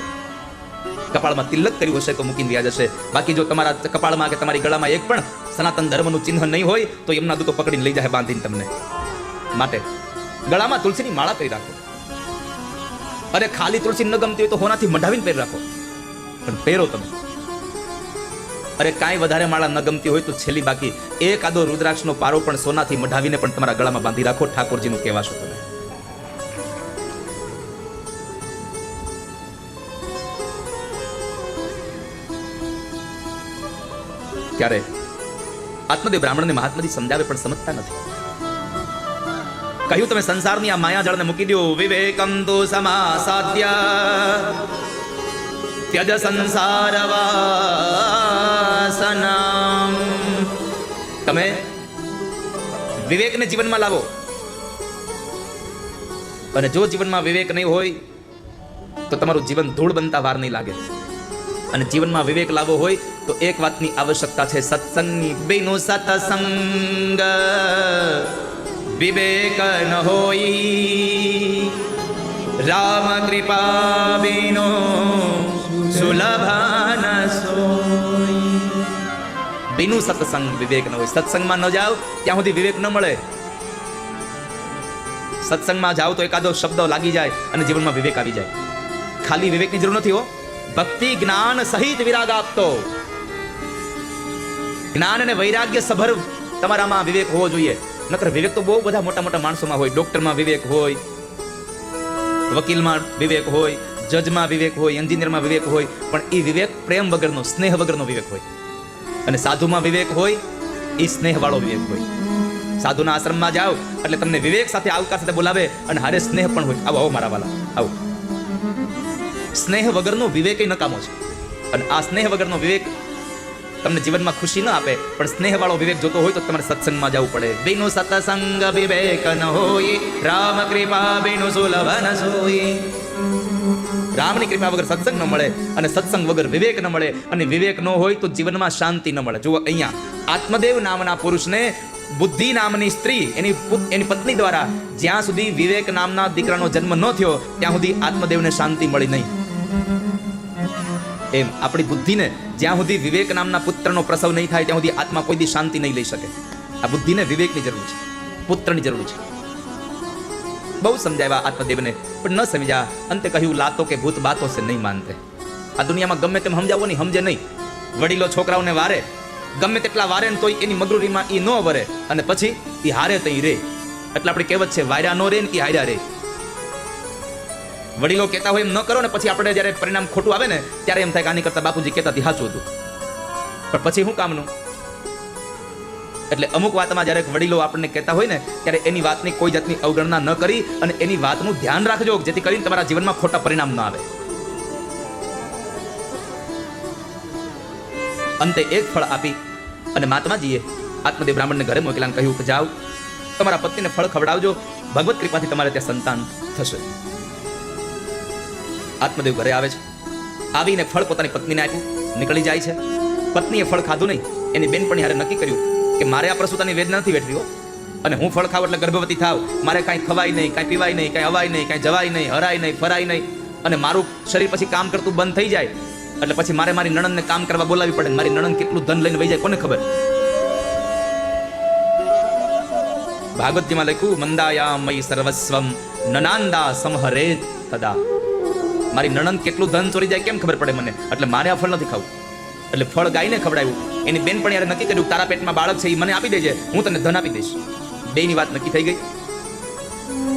કપાળમાં તિલક કર્યું હશે તો મૂકીને વ્યા જશે. બાકી જો તમારા કપાળમાં કે તમારી ગળામાં એક પણ સનાતન ધર્મનું ચિહ્ન નહીં હોય તો એમના દૂતો પકડીને લઈ જાય બાંધીને તમને. માટે ગળામાં તુલસીની માળા પહેરી રાખો. અને ખાલી તુલસી ન ગમતી હોય તો હોનાથી મઢાવીને પહેરી રાખો, પણ પહેરો તમે. અરે કાંઈ વધારે માળા ન ગમતી હોય તો છેલ્લી બાકી એકાદો રુદ્રાક્ષનો પારો પણ સોનાથી મઢાવીને પણ તમારા ગળામાં બાંધી રાખો. ઠાકોરજીનું કહેવાશો તમે. ક્યારે આત્મદેવ બ્રાહ્મણને મહાત્માજી સમજાવે પણ સમજતા નથી. કહ્યું તમે સંસારની આ માયાજાળને મૂકી દો. વિવેકમ તો સમાસાદ્ય ત્યજ સંસાર વાસનમ. તમે વિવેકને જીવનમાં લાવો. અને જો જીવનમાં વિવેક નહીં હોય તો તમારું જીવન ધૂળ બનતા વાર નહીં લાગે. અને જીવનમાં વિવેક લાવવો હોય તો એક વાતની આવશ્યકતા છે, સત્સંગની. બેનો સત્સંગ વિવેક ન હોય, રામ કૃપા બેનો સુલભ ન સોય. બેનું સત્સંગ વિવેક ન હોય. સત્સંગમાં ન જાઓ ત્યાં સુધી વિવેક ન મળે. સત્સંગમાં જાઓ તો એકાદો શબ્દ લાગી જાય અને જીવનમાં વિવેક આવી જાય. ખાલી વિવેકની જરૂર નથી હો, ભક્તિ જ્ઞાન સહિત વિરાગ આપતો. જ્ઞાન અને વૈરાગ્ય સભર તમારામાં વિવેક હોવો જોઈએ. નકર વિવેક તો બહુ બધા મોટા મોટા માણસોમાં હોય. ડોક્ટરમાં વિવેક હોય, વકીલમાં વિવેક હોય, જજમાં વિવેક હોય, એન્જિનિયરમાં વિવેક હોય, પણ એ વિવેક પ્રેમ વગરનો, સ્નેહ વગરનો વિવેક હોય. અને સાધુમાં વિવેક હોય એ સ્નેહ વાળો વિવેક હોય. સાધુના આશ્રમમાં જાઓ એટલે તમને વિવેક સાથે આવકાર સાથે બોલાવે અને હારે સ્નેહ પણ હોય. આવો આવો મારા વાલા, આવો. સ્નેહ વગરનો વિવેક નકામો છે. અને આ સ્નેહ વગરનો વિવેક તમને જીવનમાં ખુશી ન આપે. પણ સ્નેહ વાળો વિવેક જોતો હોય તો તમારે સત્સંગમાં જવું પડે. બેનો સત્સંગ વિવેક ન હોય, રામ કૃપા બેનો સુલભ ન સોય. રામની કૃપા વગર સત્સંગ ન મળે અને સત્સંગ વગર વિવેક ન મળે. અને વિવેક ન હોય તો જીવનમાં શાંતિ ન મળે. જુઓ અહીંયા આત્મદેવ નામના પુરુષને બુદ્ધિ નામની સ્ત્રી એની પત્ની દ્વારા જ્યાં સુધી વિવેક નામના દીકરાનો જન્મ ન થયો ત્યાં સુધી આત્મદેવને શાંતિ મળી નહીં. એમ આપણી બુદ્ધિને જ્યાં સુધી વિવેક નામના પુત્રનો પ્રસવ નહીં થાય ત્યાં સુધી આત્મા કોઈ દી શાંતિ નહીં લઈ શકે. આ બુદ્ધિને વિવેકની જરૂર છે. પુત્રની જરૂર છે. બહુ સમજાવ્યા આત્મદેવને, પણ ન સમજ્યા. અંતે કહ્યું, લાતો કે ભૂત બાતો સે નહીં માનતે. આ દુનિયામાં ગમે તેમ સમજાવો નહીં, સમજે નહીં. વડીલો છોકરાઓને વારે, ગમે તેટલા વારે ને તોય એની મગરૂરીમાં એ ન વરે, અને પછી એ હારે તઈ રે. એટલે આપણી કહેવત છે, વાર્યા નો રે ને એ હાર્યા રે. વડીલો કહેતા હોય એમ ન કરો ને પછી આપણે જ્યારે પરિણામ ખોટું આવે ને ત્યારે એમ થાય કે આની કરતા બાપુજી કહેતા સાચું હતું, પણ પછી શું કામનું. એટલે અમુક વાતમાં જ્યારે વડીલો આપણને કહેતા હોય ને ત્યારે એની વાતની કોઈ જાતની અવગણના ન કરી અને એની વાતનું ધ્યાન રાખજો, જેથી કરીને તમારા જીવનમાં ખોટા પરિણામ ન આવે. અંતે એક ફળ આપી અને મહાત્માજીએ આત્મદેવ બ્રાહ્મણને ઘરે મોકલાને કહ્યું કે જાઓ, તમારા પત્નીને ફળ ખવડાવજો, ભગવત કૃપાથી તમારે ત્યાં સંતાન થશે. આત્મદેવ ઘરે આવે છે, આવીને ફળ પોતાની પત્નીને આપ્યું, નીકળી જાય છે. પત્નીએ ફળ ખાધું નહીં. એની બેનપણી હારે નક્કી કર્યું કે મારે આ પ્રસૂતાની વેદના નથી વેઠવી, અને હું ફળ ખાવ એટલે ગર્ભવતી થાવ, મારે કાંઈ ખવાય નહીં, કાંઈ પીવાય નહીં, કાંઈ અવાય નહીં, કાંઈ જવાય નહીં, હરાય નહીં, ફરાય નહીં, અને મારું શરીર પછી કામ કરતું બંધ થઈ જાય એટલે પછી મારે મારી નણંદને કામ કરવા બોલાવી પડે. મારી નણંદ કેટલું ધન લઈને વહી જાય કોને ખબર. ભાગવતજીમાં લખ્યું, મંદાયા મયી સર્વસ્વમ નનાંદા સમહરેત તદા. મારી નણંદ કેટલું ધન ચોરી જાય કેમ ખબર પડે મને, એટલે મારે આ ફળ નથી ખાવું. એટલે ફળ ગાયને ખવડાવ્યું. એની બેનપણી યારે નક્કી કર્યું, તારા પેટમાં બાળક છે, એ મને આપી દેજે, હું તને ધન આપી દઈશ. બેની વાત નક્કી થઈ ગઈ.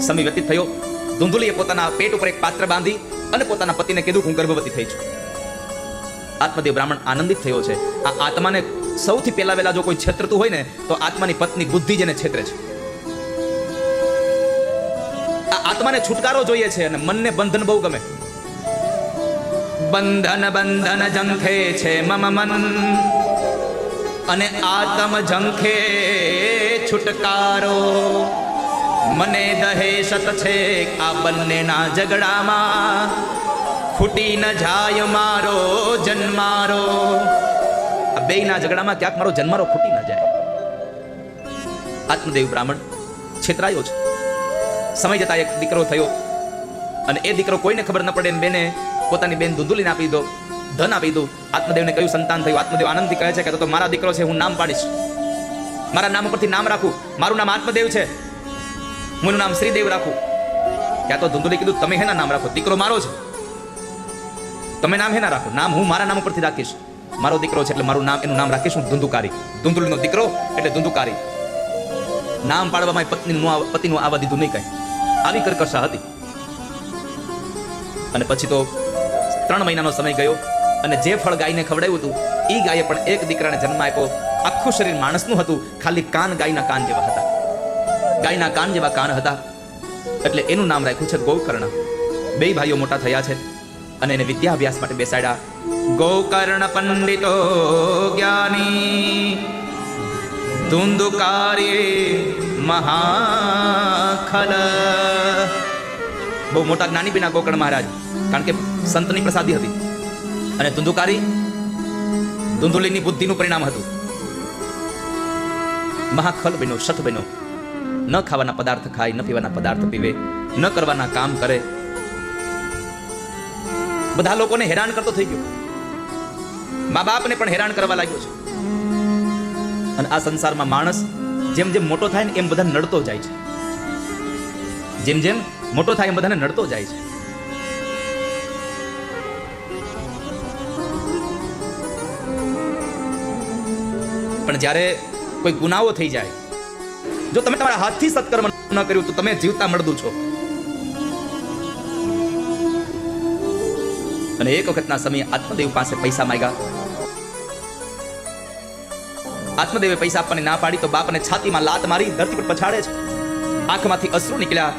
સમય વ્યતીત થયો. ધુંધુલીએ પોતાના પેટ ઉપર એક પાત્ર બાંધી અને પોતાના પતિને કીધું, હું ગર્ભવતી થઈ છું. આત્મદેવ બ્રાહ્મણ આનંદિત થયો છે. આ આત્માને સૌથી પહેલા વહેલા જો કોઈ છેતરતું હોય ને તો આત્માની પત્ની બુદ્ધિ જેને છેતરે છે. આ આત્માને છુટકારો જોઈએ છે અને મનને બંધન બહુ ગમે. બંધન બંધન જંખે છે મમ મન, અને આત્મ જંખે છુટકારો. મને દહેશત છે આ બંનેના ઝઘડામાં, ફૂટી ન જાય મારો જન્મારો. આ બેયના ઝઘડામાં ક્યાંક મારો જન્મારો ફૂટી ન જાય. આત્મદેવ બ્રાહ્મણ છેતરાયો છે. સમય જતા એક દીકરો થયો અને એ દીકરો કોઈને ખબર ન પડે. બેને પોતાની બેન ધુંધુલીને આપી દો, ધન આપી દો. આત્મદેવને કયું સંતાન થયું. આત્મદેવ આનંદથી કહે છે કે તો મારા દીકરો છે, હું નામ પાડીશ, મારા નામ ઉપરથી નામ રાખું, મારું નામ આત્મદેવ છે, હું એનું નામ શ્રીદેવ રાખું. ત્યાં તો ધુંધુલી કીધું, તમે હેના નામ રાખો, દીકરો મારો છે, તમે નામ હેના રાખો, નામ હું મારા નામ ઉપરથી રાખીશ. મારો દીકરો છે એટલે મારું નામ, એનું નામ રાખીશ હું ધુંધુકારી. ધુંધુલીનો દીકરો એટલે ધુંધુકારી. નામ પાડવામાં પતિનું આવવા દીધું નહીં. કઈ આવી કરકસા હતી. અને પછી તો 3 મહિનાનો સમય ગયો અને જે ફળ ગાયને ખવડાવ્યું હતું એ ગાયે પણ એક દીકરાને જન્મ આપ્યો. આખું શરીર માણસનું હતું, ખાલી કાન ગાયના કાન જેવા હતા. ગાયના કાન જેવા કાન હતા એટલે એનું નામ રાખ્યું છે ગોકર્ણ. 2 ભાઈઓ મોટા થયા છે અને એને વિદ્યાભ્યાસ માટે બેસાડ્યા. ગોકર્ણ પંડિતો જ્ઞાની, ધુંધુકારી મહાખલ. બહુ મોટા જ્ઞાની બન્યા ગોકર્ણ મહારાજ, કારણ કે સંતની પ્રસાદી હતી. અને ધુંધુકારી ધુંધુલીની બુદ્ધિનું પરિણામ હતું. મહાખલ બન્યો, શઠ બન્યો. ન ખાવાના પદાર્થ ખાય, ન પીવાના પદાર્થ પીવે, ન કરવાના કામ કરે. બધા લોકોને હેરાન કરતો થઈ ગયો. મા બાપને પણ હેરાન કરવા લાગ્યો છે. અને આ સંસારમાં માણસ જેમ જેમ મોટો થાય ને એમ બધા નડતો જાય છે. જેમ જેમ મોટો થાય એમ બધાને નડતો જાય છે. પણ જ્યારે કોઈ ગુનાઓ થઈ જાય, જો તમે તમારા હાથથી સત્કર્મ ન કર્યું તો તમે જીવતા મરદું છો. અને એક વખતના સમયે આત્મદેવ પાસે પૈસા માંગ્યા. આત્મદેવે પૈસા આપવાની ના પાડી તો બાપને છાતીમાં લાત મારી ધરતી પર પછાડે છે. આંખમાંથી અશ્રુ નીકળ્યા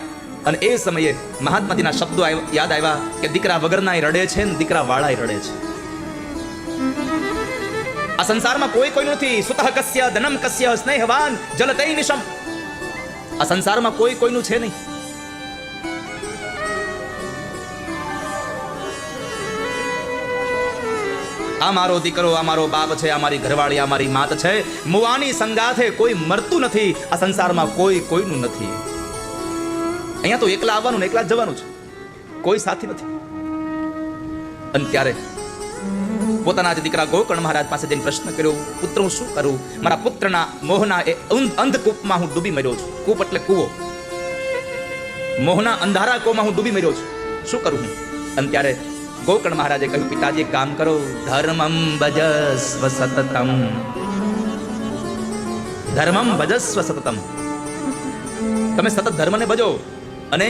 અને એ સમયે મહાત્માજીના શબ્દો યાદ આવ્યા કે દીકરા વગરનાય રડે છે ને દીકરા વાળાય રડે છે. આ સંસારમાં કોઈ કોઈનું નથી. સુતઃ કસ્ય ધનમ કસ્ય સ્નેહવાન જલતૈ નિશમ. આ સંસારમાં કોઈ કોઈનું છે નહીં. આ મારો દીકરો, આ મારો બાપ છે, આ મારી ઘરવાળી, આ મારી માત છે. મુવાની સંગાથે કોઈ મરતું નથી. આ સંસારમાં કોઈ કોઈનું નથી. અહીંયા તો એકલા આવવાનું ને એકલા જવાનું છે, કોઈ સાથી નથી. અને ત્યારે પોતાના જ દીકરા ગોકર્ણ મહારાજ પાસે જઈને પ્રશ્ન કર્યો, પુત્ર હું શું કરું? મારા પુત્રના મોહના એ અંધકૂપમાં હું ડૂબી મર્યો છું. કૂપ એટલે કૂવો. મોહના અંધારા કૂપમાં હું ડૂબી મર્યો છું. શું કરું હું? અને ત્યારે ગોકર્ણ મહારાજે કહ્યું, પિતાજી એક કામ કરો, ધર્મમ ભજસ્વ સતતમ. ધર્મમ ભજસ્વ સતતમ. તમે સતત ધર્મને ભજો અને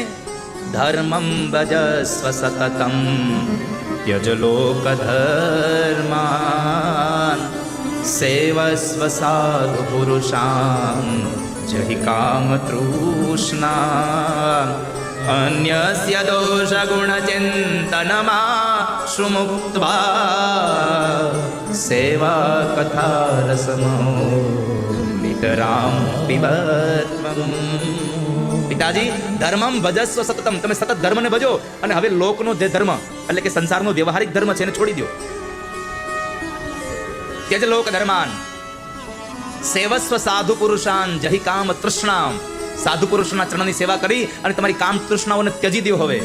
ધર્મમ ભજસ્વ સતતમ ત્યજ લોક ધર્માન સેવસ્વ સાધુ પુરુષાન જહિ કામ તૃષ્ણા અન્યસ્ય દોષ ગુણ ચિંતનમાં સુમુક્ત્વા સેવા કથા રસમો નિતરામ પિબત્વમ. પિતાજી, ધર્મમ ભજસ્વ સતતમ. તમે સતત ધર્મને ભજો અને હવે લોકનો જે ધર્મ એટલે કે સંસારનો વ્યવહારિક ધર્મ છે એને છોડી દો. ત્યજ લોક ધર્માન સેવસ્વ સાધુ પુરુષાન જહિ કામ તૃષ્ણામ. સાધુ પુરુષના ચરણની સેવા કરી અને તમારી કામ તૃષ્ણાઓને ત્યજી દો. હવે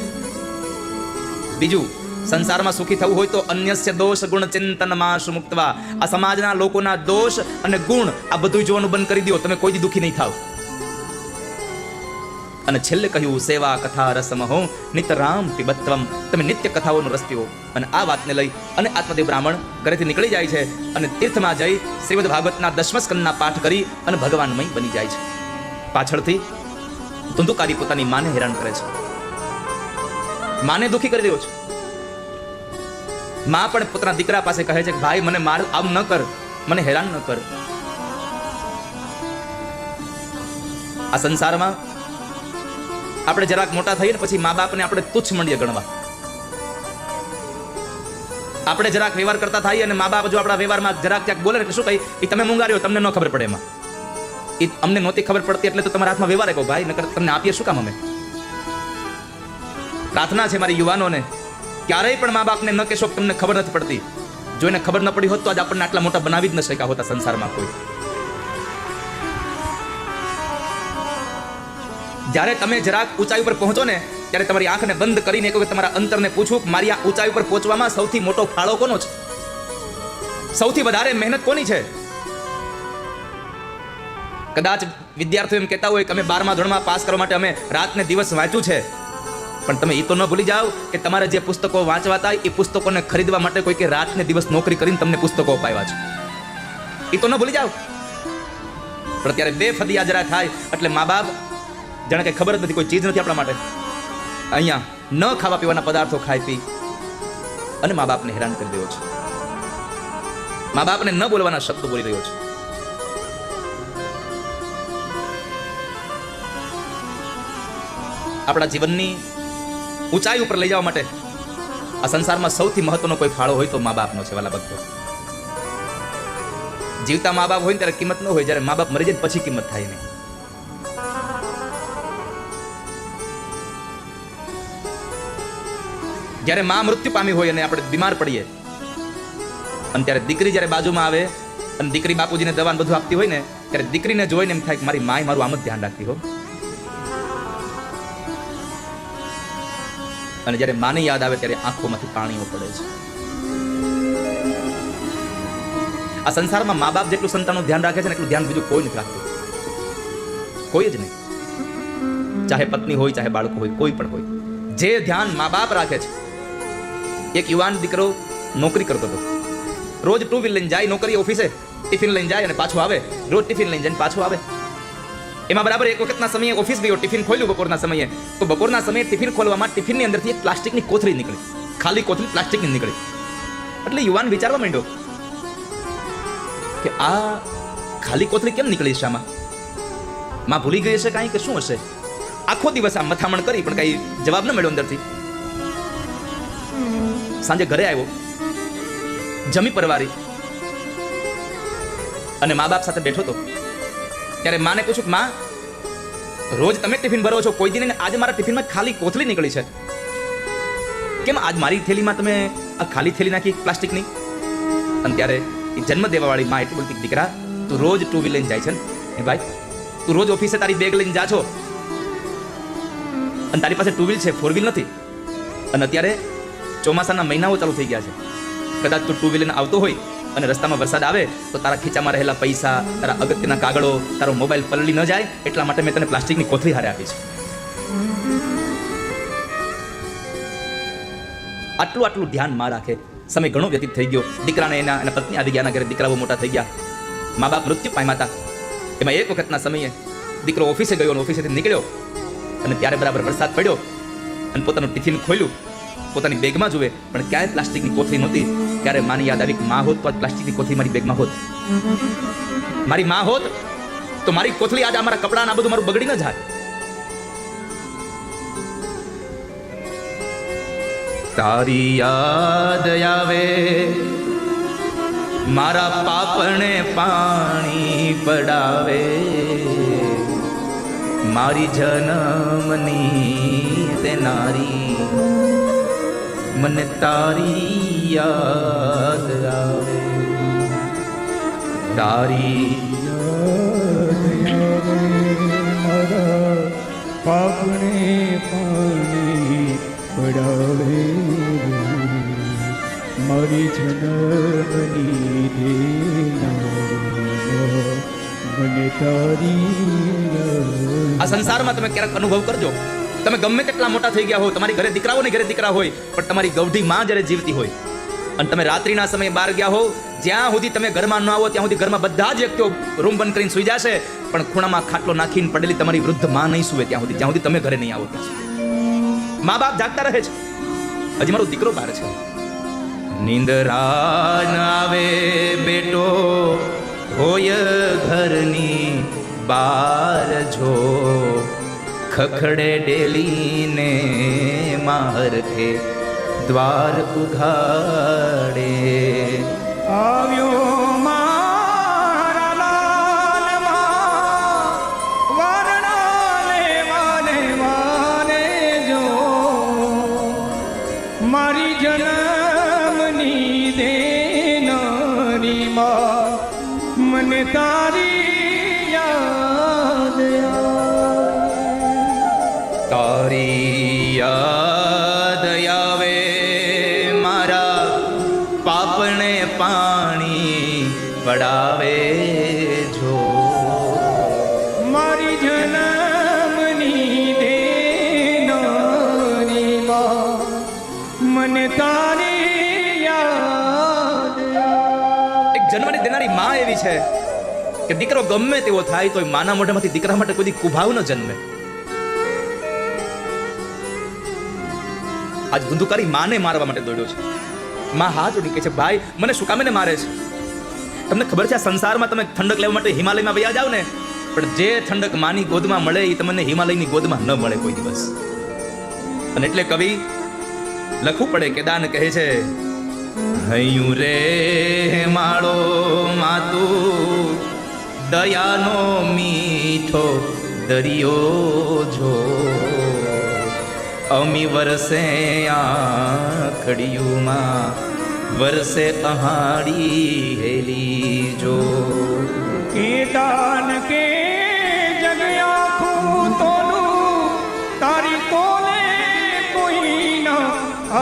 બીજું, સંસારમાં સુખી થવું હોય તો અન્યસ્ય દોષ ગુણ ચિંતનમાં સુમુક્તવા. આ સમાજના લોકોના દોષ અને ગુણ આ બધું જોવાનું બંધ કરી દો. તમે કોઈ દી દુખી નહીં થાવ. અને છેલ્લે કહ્યું, સેવા કથા રસમહો નિતરામ પિબત્વમ. તમે નિત્ય કથાઓનો રસ પીવો. અને આ વાતને લઈ અને આત્મદેવ બ્રાહ્મણ ઘરેથી નીકળી જાય છે અને તીર્થમાં જઈ શ્રીમદ ભાગવતના 10મા સ્કંદના પાઠ કરી અને ભગવાનમય બની જાય છે. પાછળથી ધુંધુકારી પોતાની માને હેરાન કરે છે. માને દુખી કરી રહ્યો છે. માં પણ પોતાના દીકરા પાસે કહે છે કે ભાઈ, મને માર આમ ન કર, મને હેરાન ન કર. આ સંસારમાં આપણે જરાક મોટા થઈએ ને પછી મા બાપને આપણે તુચ્છ મંડીએ ગણવા. આપણે જરાક વ્યવહાર કરતા થઈએ અને મા બાપ જો આપણા વ્યવહારમાં જરાક ક્યાંક બોલે એટલે શું કહી, એ તમે મૂંગાર્યો, તમને ન ખબર પડે. એમાં એ અમને નહોતી ખબર પડતી એટલે તો તમારા હાથમાં વ્યવહાર આપ્યો ભાઈ, નકર તમને આપીએ શું કામ અમે. પ્રાર્થના છે મારી યુવાનોને, ક્યારેય પણ મા બાપને ન કહેશો તમને ખબર નથી પડતી. જો એને ખબર ન પડી હોત તો આજ આપણને આટલા મોટા બનાવી જ ન શક્યા હોતા સંસારમાં કોઈ. જ્યારે તમે જરાક ઊંચાઈ ઉપર પહોંચો ને ત્યારે તમારી આંખને બંધ કરીને કહો કે તમારા અંતરને પૂછું કે મારી આ ઊંચાઈ ઉપર પહોંચવામાં સૌથી મોટો ફાળો કોનો છે? સૌથી વધારે મહેનત કોની છે? કદાચ વિદ્યાર્થીઓ એમ કહેતા હોય કે અમે 12મા ધોરણમાં પાસ કરવા માટે અમે રાત ને દિવસ વાંચ્યું છે, પણ તમે એ તો ન ભૂલી જાઓ કે તમારે જે પુસ્તકો વાંચવાતા એ પુસ્તકોને ખરીદવા માટે કોઈ કે રાત ને દિવસ નોકરી કરીને તમને પુસ્તકો અપાવ્યા છે. એ તો ન ભૂલી જાઓ. પણ ત્યારે બેફદિયા જરા થાય એટલે મા બાપ જાણે કે ખબર જ નથી, કોઈ ચીજ નથી આપણા માટે. અહીંયા ન ખાવા પીવાના પદાર્થો ખાઈ પી અને મા બાપને હેરાન કરી રહ્યો છે. મા બાપને ન બોલવાના શબ્દો બોલી રહ્યો છે. આપણા જીવનની ઊંચાઈ ઉપર લઈ જવા માટે આ સંસારમાં સૌથી મહત્વનો કોઈ ફાળો હોય તો મા બાપનો છે. વાલા ભક્તો, જીવતા મા બાપ હોય ને ત્યારે કિંમત ન હોય, જ્યારે મા બાપ મરી જાય પછી કિંમત થાય નહીં. જ્યારે માં મૃત્યુ પામી હોય અને આપણે બીમાર પડીએ અને ત્યારે દીકરી જ્યારે બાજુમાં આવે અને દીકરી બાપુજીને દવાને બધું આપતી હોય ને ત્યારે દીકરીને જોઈને એમ થાય કે મારી માય મારું આમ જ ધ્યાન રાખતી હો. અને જ્યારે માને યાદ આવે ત્યારે આંખોમાંથી પાણીઓ પડે છે. આ સંસારમાં મા બાપ જેટલું સંતાનનું ધ્યાન રાખે છે ને એટલું ધ્યાન બીજું કોઈ નથી રાખતું. કોઈ જ નહીં. ચાહે પત્ની હોય, ચાહે બાળકો હોય, કોઈ પણ હોય. જે ધ્યાન મા બાપ રાખે છે. એક યુવાન દીકરો નોકરી કરતો હતો. રોજ 2 વ્હીલ લઈને જાય નોકરી, ઓફિસે ટિફિન લઈને જાય અને પાછો આવે. રોજ ટિફિન લઈને જઈને પાછો આવે. એમાં બરાબર એક વખતના સમયે ઓફિસ ગયો, ટિફિન ખોલ્યું બપોરના સમયે, તો બપોરના સમયે ટિફિન ખોલવામાં ટિફિનની અંદરથી એક પ્લાસ્ટિકની કોથળી નીકળી. ખાલી કોથળી પ્લાસ્ટિકની નીકળી. એટલે યુવાન વિચારવા માંડ્યો કે આ ખાલી કોથળી કેમ નીકળી છે? આમાં માં ભૂલી ગઈ હશે કાંઈ કે શું હશે? આખો દિવસ આમ મથામણ કરી પણ કાંઈ જવાબ ન મળ્યો અંદરથી. સાંજે ઘરે આવ્યો, જમી પરવારી અને મા બાપ સાથે બેઠો હતો. ત્યારે માને પૂછ્યું કે માં, રોજ તમે ટિફિન ભરો છો, કોઈ દિન આજે મારા ટિફિનમાં ખાલી કોથળી નીકળી છે, કેમ આજ મારી થેલીમાં તમે આ ખાલી થેલી નાખી પ્લાસ્ટિકની? અને ત્યારે એ જન્મ દેવાવાળી માં એટલું બોલતી, દીકરા તું રોજ 2 વ્હીલ લઈને જાય છે ને ભાઈ, તું રોજ ઓફિસે તારી બેગ લઈને જા છો અને તારી પાસે 2 વ્હીલ છે, 4 વ્હીલ નથી. અને અત્યારે ચોમાસાના મહિનાઓ ચાલુ થઈ ગયા છે, કદાચ તું ટુ વ્હીલર આવતો હોય અને રસ્તામાં વરસાદ આવે તો તારા ખીચામાં રહેલા પૈસા, તારા અગત્યના કાગળો, તારો મોબાઈલ પલળી ન જાય એટલા માટે મેં તને પ્લાસ્ટિકની કોથળી હારે આપી છે. આટલું ધ્યાન માં રાખે. સમય ઘણો વ્યતીત થઈ ગયો. દીકરાને એના પત્ની આવી ગયા, ઘરે દીકરાઓ મોટા થઈ ગયા, મા બાપ મૃત્યુ પામ્યા હતા. એમાં એક વખતના સમયે દીકરો ઓફિસે ગયો અને ઓફિસેથી નીકળ્યો અને ત્યારે બરાબર વરસાદ પડ્યો અને પોતાનું ટિફિન ખોલ્યું, પોતાની બેગમાં જુએ પણ ક્યાંય પ્લાસ્ટિકની કોથળી નહોતી. ત્યારે માની યાદ આવી, માં હોત તો આજ પ્લાસ્ટિકની કોથળી મારી બેગમાં હોત, મારી માં હોત તો મારી કોથળી આજ અમારા કપડાં આ બધું મારું બગડી ન જાય. તારી યાદ આવે મારા પાપણે પાણી પડાવે, મારી જન્મની તે નારી, મને તારી યાદ આવે. તારી મારા પાપણે પાણી પડાવે, મારી જન્મની દેનારી, મને તારી. આ સંસારમાં તમે ક્યારેક અનુભવ કરજો, તમે ગમે તેટલા મોટા થઈ ગયા હો, તમારી ઘરે દીકરાઓ ને ઘરે દીકરા હોય, પણ તમારી ગૌઢી માં જ્યારે જીવતી હોય અને તમે રાત્રિના સમયે બહાર ગયા હો, જ્યાં સુધી તમે ઘરમાં ન આવો ત્યાં સુધી ઘરમાં બધા જ વ્યક્તિઓ રૂમ બંધ કરીને સુઈ જશે, પણ ખૂણામાં ખાટલો નાખીને પડેલી તમારી વૃદ્ધ માં નહીં સુવે ત્યાં સુધી તમે ઘરે નહીં આવો. મા બાપ જાગતા રહે છે, હજી મારો દીકરો બહાર છે. નિંદરા ન આવે બેટો હોય ઘરની બાર, જો ખખડે ડેલીને મારખે દ્વાર ઉઘાડે. આવ્યો મારા લાલમાં વરણા લેવાને વાને, જો મારી જન્મની દેનારી માં, મને તારી યાદ આવે. તારી યાદ આવે મારા પાપને પાણી પડાવે, જો મારી જન્મની દેનારી માં, મને તારી યાદ આવે. એક જન્મની દેનારી માં એવી છે કે દીકરો ગમે તેવો થાય તો માના મોઢામાંથી દીકરા માટે કોઈ કુભાવ ન જન્મે. આજ ધુંધુકારી માને મારવા માટે દોડ્યો છે. માં હાથ જોડી કહે છે, ભાઈ મને શું કામે ને મારે છે? તમને ખબર છે આ સંસારમાં તમે ઠંડક લેવા માટે હિમાલયમાં વયા જાવ ને, પણ જે ઠંડક માની ગોદમાં મળે એ તમને હિમાલયની ગોદમાં ન મળે કોઈ દિવસ. અને એટલે કવિ લખવું પડે, કેદાન કહે છે, હૈયું રે માળો માતું દયાનો મીઠો દરિયો, જો અમી વરસે આખડિયુંમાં વરસે અહાડી હેલી, જો કેદાન કે જગ આખું તોલું, તારી તોલે કોઈ ના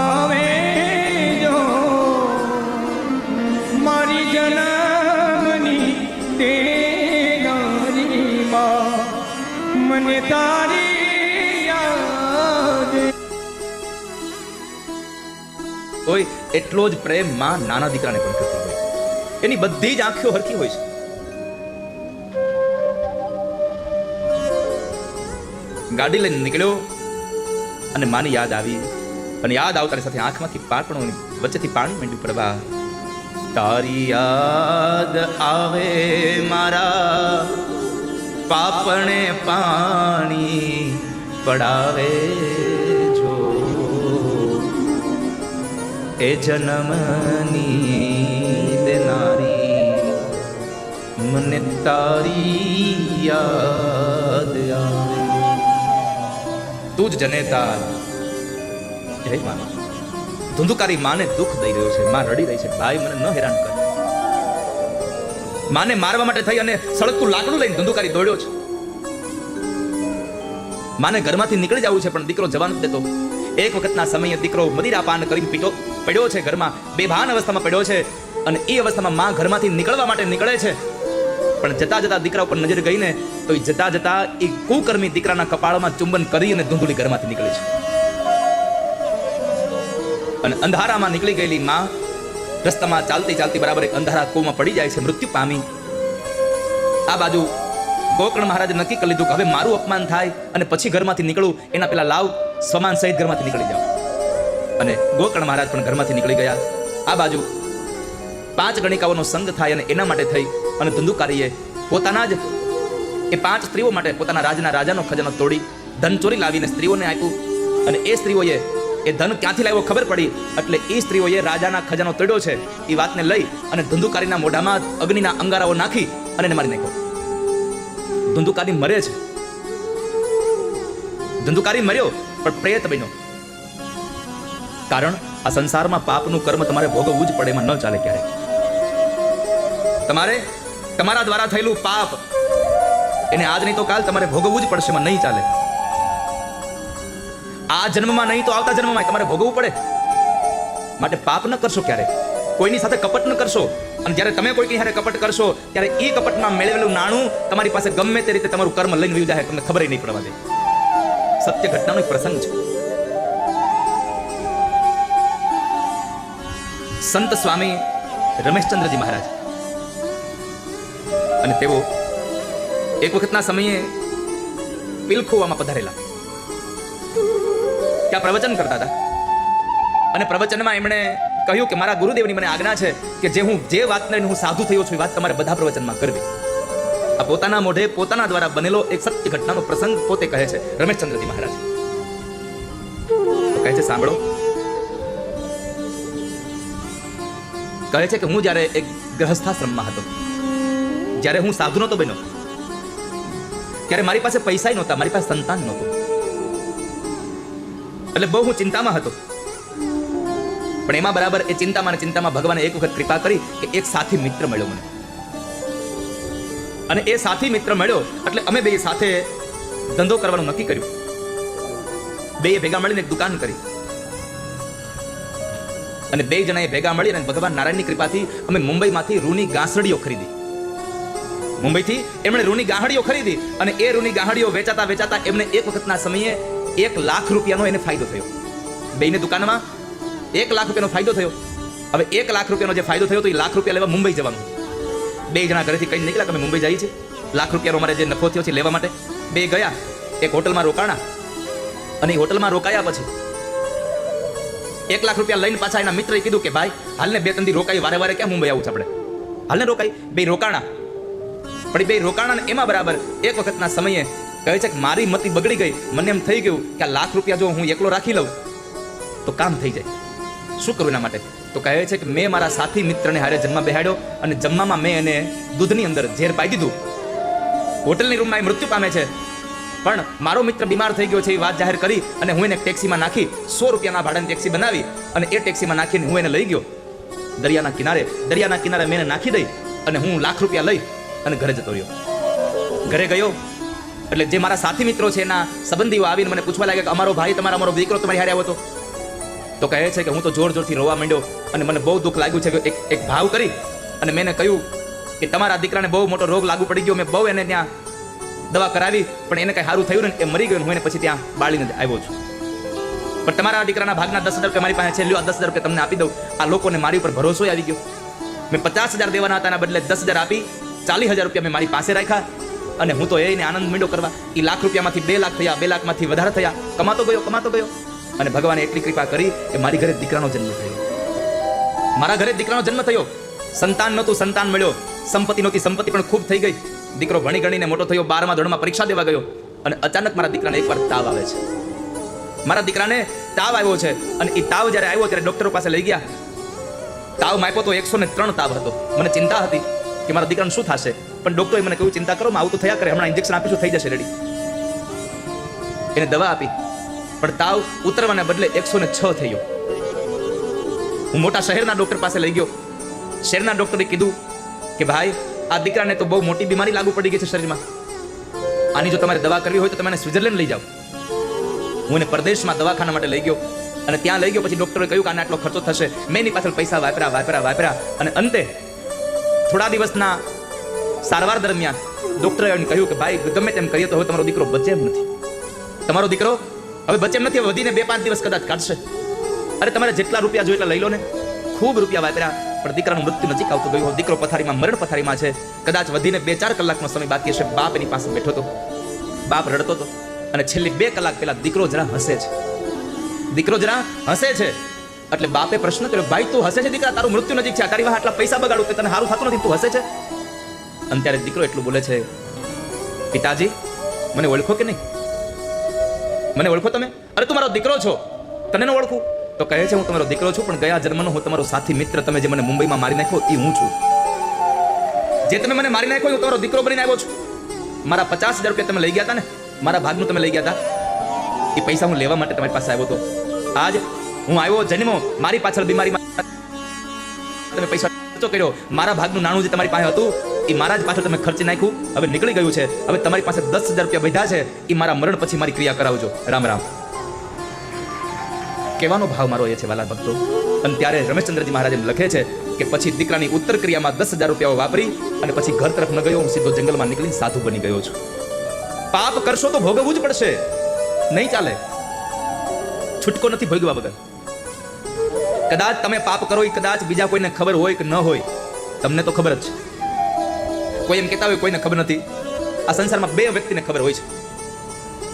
આવે, જો મારી જન્મની દેનારી માં, મને તારી યાદ. હોય એટલો જ પ્રેમ માં નાના દીકરાને પણ કરતી હોય. એની બધી જ આંખો હરખી હોય છે. ગાડી લઈને નીકળ્યો અને માની યાદ આવી, અને યાદ આવતાની સાથે આંખમાંથી પાપણોની વચ્ચેથી પાણી માંડ્યું પડવા. તારી યાદ આવે મારા પાપણે પાણી પડાવે, જો એ જન્મની દેનારી, મને તારી યાદ આવે. તું જ જનેતા. જય માં. ધુંધુકારી માને દુઃખ દઈ રહ્યો છે. માં રડી રહી છે, ભાઈ મને ન હેરાન કર. માને મારવા માટે થઈ અને સળગતું લાકડું લઈને ધુંધુકારી દોડ્યો છે. માને ઘરમાંથી નીકળી જવું છે પણ દીકરો જવા નથી દેતો. એક વખતના સમયે દીકરો મદિરાપાન કરીને પડ્યો છે ઘરમાં, બેભાન અવસ્થામાં પડ્યો છે. અને એ અવસ્થામાં માં ઘરમાંથી નીકળવા માટે નીકળે છે, પણ જતા જતા દીકરા ઉપર નજર ગઈ ને તો એ જતા જતા એ કુકર્મી દીકરાના કપાળમાં ચુંબન કરી અને ધૂંધુડી ઘરમાંથી નીકળી છે. અને અંધારામાં નીકળી ગયેલી માં રસ્તામાં ચાલતી ચાલતી બરાબર એક અંધારા કૂવામાં પડી જાય છે, મૃત્યુ પામી. આ બાજુ ગોકર્ણ મહારાજે નક્કી કરી લીધું કે હવે મારું અપમાન થાય અને પછી ઘરમાંથી નીકળું એના પેલા લાવ સ્વમાન સહિત ઘરમાંથી નીકળી જાવ. અને ગોકર્ણ મહારાજ પણ ઘરમાંથી નીકળી ગયા. આ બાજુ 5 ગણિકાઓનો સંગ થાય અને એના માટે થઈ અને ધંધુકારીએ પોતાના જ એ 5 સ્ત્રીઓ માટે પોતાના રાજાનો ખજાનો તોડી ધન ચોરી લાવીને સ્ત્રીઓને આપ્યું. અને એ સ્ત્રીઓએ એ ધન ક્યાંથી લાવ્યો ખબર પડી એટલે એ સ્ત્રીઓએ રાજાના ખજાનો તોડ્યો છે એ વાતને લઈ અને ધંધુકારીના મોઢામાં અગ્નિના અંગારાઓ નાખી અને એને મારી નાખ્યો. ધંધુકારી મરે છે, ધંધુકારી મર્યો પણ પ્રેત બન્યો. કારણ આ સંસારમાં પાપનું કર્મ તમારે ભોગવવું જ પડે, એમાં ન ચાલે ક્યારે. તમારે તમારા દ્વારા થયેલું પાપ એને આજ નહીં તો કાલ તમારે ભોગવવું જ પડશે, એમાં નહીં ચાલે. આ જન્મમાં નહીં તો આવતા જન્મમાં તમારે ભોગવવું પડે. માટે પાપ ન કરશો ક્યારે, કોઈની સાથે કપટ ન કરશો. અને જ્યારે તમે કોઈની સાથે કપટ કરશો ત્યારે એ કપટમાં મેળવેલું નાણું તમારી પાસે ગમે તે રીતે તમારું કર્મ લઈને વયું જાય, તમને ખબર નહીં પડવા દે. સત્ય ઘટનાનો એક પ્રસંગ છે. સંત સ્વામી રમેશચંદ્રજી મહારાજ અને તેઓ એક વખતના સમયે પિલખુવામાં પધારેલા. ત્યાં પ્રવચન કરતા હતા અને પ્રવચનમાં એમણે કહ્યું કે મારા ગુરુદેવની મને આજ્ઞા છે કે જે વાતને હું સાધુ થયો છું એ વાત તમારે બધા પ્રવચનમાં કરવી. આ પોતાના મોઢે પોતાના દ્વારા બનેલો એક સત્ય ઘટનાનો પ્રસંગ પોતે કહે છે રમેશચંદ્રજી મહારાજ. કહે છે સાંભળો. કહે છે કે હું જ્યારે એક ગ્રહસ્થાશ્રમમાં હતો, જ્યારે હું સાધુ નહોતો બન્યો, ત્યારે મારી પાસે પૈસા નહોતા, મારી પાસે સંતાન નહોતું. એટલે બહુ હું ચિંતામાં હતો. પણ એમાં બરાબર એ ચિંતામાં ભગવાને એક વખત કૃપા કરી કે એક સાથી મિત્ર મળ્યો મને. અને એ સાથી મિત્ર મળ્યો એટલે અમે બે સાથે ધંધો કરવાનું નક્કી કર્યું. બે ભેગા મળીને એક દુકાન કરી અને બે જણાએ ભેગા મળી અને ભગવાન નારાયણની કૃપાથી અમે મુંબઈમાંથી રૂની ગાંસડીઓ ખરીદી. મુંબઈથી એમણે રૂની ગાંહડીઓ ખરીદી અને એ રૂની ગાંહડીઓ વેચાતા એમને એક વખતના સમયે 1 લાખ રૂપિયાનો એને ફાયદો થયો. બેયની દુકાનમાં 1 લાખ રૂપિયાનો ફાયદો થયો. હવે 1 લાખ રૂપિયાનો જે ફાયદો થયો તો એ લાખ રૂપિયા લેવા મુંબઈ જવાનું. બે જણા ઘરેથી કઈ નીકળ્યા કે અમે મુંબઈ જઈએ છીએ, લાખ રૂપિયાનો અમારે જે નફો થયો છે લેવા માટે. બે ગયા, એક હોટલમાં રોકાણા અને એ હોટલમાં રોકાયા પછી 1 લાખ રૂપિયા લઈને પાછા એના મિત્રએ કીધું કે ભાઈ હાલને 2-3 દી રોકાઈ, વારે ક્યાં મુંબઈ આવું છે આપણે, હાલને રોકાઈ. બે રોકાણા. પણ બે રોકાણા ને એમાં બરાબર એક વખતના સમયે કહે છે કે મારી મતિ બગડી ગઈ. મને એમ થઈ ગયું કે આ લાખ રૂપિયા જો હું એકલો રાખી લઉં તો કામ થઈ જાય. શું કરું એના માટે? તો કહે છે કે મેં મારા સાથી મિત્રને હારે જમવા બેહાડ્યો અને જમવામાં મેં એને દૂધની અંદર ઝેર પાઈ દીધું. હોટલની રૂમમાં એ મૃત્યુ પામે છે. પણ મારો મિત્ર બીમાર થઈ ગયો છે એ વાત જાહેર કરી અને હું એને ટેક્સીમાં નાખી 100 રૂપિયાના ભાડાની ટેક્સી બનાવી અને એ ટેક્સીમાં નાખીને હું એને લઈ ગયો દરિયાના કિનારે મેં એને નાખી દઈ અને હું લાખ રૂપિયા લઈ અને ઘરે જતો રહ્યો. ઘરે ગયો એટલે જે મારા સાથી મિત્રો છે એના સંબંધીઓ આવીને મને પૂછવા લાગ્યા કે અમારો ભાઈ અમારો દીકરો તમારી હારે આવ્યો હતો. તો કહે છે કે હું તો જોરથી રોવા માંડ્યો અને મને બહુ દુઃખ લાગ્યું છે કે એક ભાવ કરી અને મેં કહ્યું કે તમારા દીકરાને બહુ મોટો રોગ લાગુ પડી ગયો. મેં બહુ એને ત્યાં દવા કરાવી પણ એને કઈ સારું થયું ને એ મરી ગયો. હું એને પછી ત્યાં બાળીને આવ્યો છું. પણ તમારા દીકરાના ભાગના 10,000 રૂપિયા મારી પાસે છે, લ્યો આ 10,000 રૂપિયા તમને આપી દઉં. આ લોકોને મારી ઉપર ભરોસો આવી ગયો. મેં 50,000 દેવાના હતા એના બદલે 10,000 આપી 40,000 રૂપિયા મેં મારી પાસે રાખ્યા અને હું તો એને આનંદ મીંડો કરવા. એ લાખ રૂપિયામાંથી 2 લાખ થયા, 2 લાખમાંથી વધારે થયા. કમાતો ગયો અને ભગવાને એટલી કૃપા કરી કે મારી ઘરે દીકરાનો જન્મ થયો. મારા ઘરે દીકરાનો જન્મ થયો. સંતાન નહોતું, સંતાન મળ્યો. સંપત્તિ નહોતી, સંપત્તિ પણ ખૂબ થઈ ગઈ. દીકરો ભણી ગણીને મોટો થયો. 12મા ધોરણમાં પરીક્ષા દેવા ગયો અને અચાનક મારા દીકરાને એકવાર તાવ આવે છે. મારા દીકરાને તાવ આવ્યો છે અને એ તાવ જ્યારે આવ્યો ત્યારે ડોક્ટરો પાસે લઈ ગયા. તાવ માપ્યો તો 103 તાવ હતો. મને ચિંતા હતી કે મારા દીકરાને શું થશે, પણ ડોક્ટરે મને કહ્યું ચિંતા કરો, આવું તો થયા કરે, હમણાં ઇન્જેક્શન આપીશું, થઈ જશે રેડી. એને દવા આપી પણ તાવ ઉતરવાના બદલે 106 થઈ ગયો. હું મોટા શહેરના ડોક્ટર પાસે લઈ ગયો. શહેરના ડોક્ટરે કીધું કે ભાઈ આ દીકરાને તો બહુ મોટી બીમારી લાગુ પડી ગઈ છે શરીરમાં. આની જો તમારે દવા કરવી હોય તો તમે સ્વિટરલેન્ડ લઈ જાઓ. હું એને પરદેશમાં દવાખાના માટે લઈ ગયો અને ત્યાં લઈ ગયો. પછી ડોક્ટરે કહ્યું કે આને આટલો ખર્ચો થશે. મેં એની પાછળ પૈસા વાપર્યા અને અંતે થોડા દિવસના સારવાર દરમિયાન ડોક્ટરે એને કહ્યું કે ભાઈ ગમે તેમ કરીએ તો હવે તમારો દીકરો બચે એમ નથી. તમારો દીકરો હવે બચે એમ નથી. હવે વધીને 2-5 દિવસ કદાચ કાઢશે. અરે તમારે જેટલા રૂપિયા જોઈએ એટલા લઈ લો ને. ખૂબ રૂપિયા વાપર્યા પણ દીકરાનું મૃત્યુ નજીક આવતું ગયું. દીકરો પથારીમાં, મરણ પથારીમાં છે. કદાચ વધીને 2-4 કલાકનો સમય બાકી હશે. બાપ એની પાસે બેઠો હતો. બાપ રડતો હતો અને છેલ્લી 2 કલાક પહેલા દીકરો જરા હસે છે. દીકરો જરા હસે છે એટલે બાપે પ્રશ્ન કર્યો, ભાઈ તું હસે છે દીકરા? તારું મૃત્યુ નજીક છે. તારી વાહ આટલા પૈસા બગાડું તને સારું થતું નથી, તું હસે છે? અને ત્યારે દીકરો એટલું બોલે છે, પિતાજી મને ઓળખો કે નહીં? મને ઓળખો તમે? અરે તું મારો દીકરો છો, તને ન ઓળખું? તો કહે છે હું તમારો દીકરો છું, પણ ગયા જન્મનો હું તમારો સાથી મિત્ર. તમે જે મને મુંબઈમાં મારી નાખ્યો એ હું છું. જે તમે મને મારી નાખ્યો હું તમારો દીકરો બનીને આવ્યો છું. મારા 50,000 રૂપિયા તમે લઈ ગયા હતા ને, મારા ભાગનું તમે લઈ ગયા હતા. એ પૈસા હું લેવા માટે તમારી પાસે આવ્યો હતો. આજ હું આવ્યો, જન્મો, મારી પાછળ બીમારીમાં તમે પૈસા ખર્ચો કર્યો. મારા ભાગનું નાણું જે તમારી પાસે હતું એ મારા જ પાછળ તમે ખર્ચી નાખ્યું. હવે નીકળી ગયું છે. હવે તમારી પાસે 10,000 રૂપિયા વધ્યા છે. એ મારા મરણ પછી મારી ક્રિયા કરાવજો. રામ રામ. કહેવાનો ભાવ મારો એ છે વાલા ભક્તો. અને ત્યારે રમેશચંદ્રજી મહારાજ એમ લખે છે કે પછી દીકરાની ઉત્તર ક્રિયામાં 10,000 રૂપિયા વાપરી અને પછી ઘર તરફ ન ગયો. હું સીધો જંગલમાં નીકળીને સાધુ બની ગયો છું. પાપ કરશો તો ભોગવવું જ પડશે, નહીં ચાલે. છૂટકો નથી ભોગવા વગર. કદાચ તમે પાપ કરો એ કદાચ બીજા કોઈને ખબર હોય કે ન હોય, તમને તો ખબર જ છે. કોઈ એમ કહેતા હોય કોઈને ખબર નથી. આ સંસારમાં 2 વ્યક્તિને ખબર હોય છે.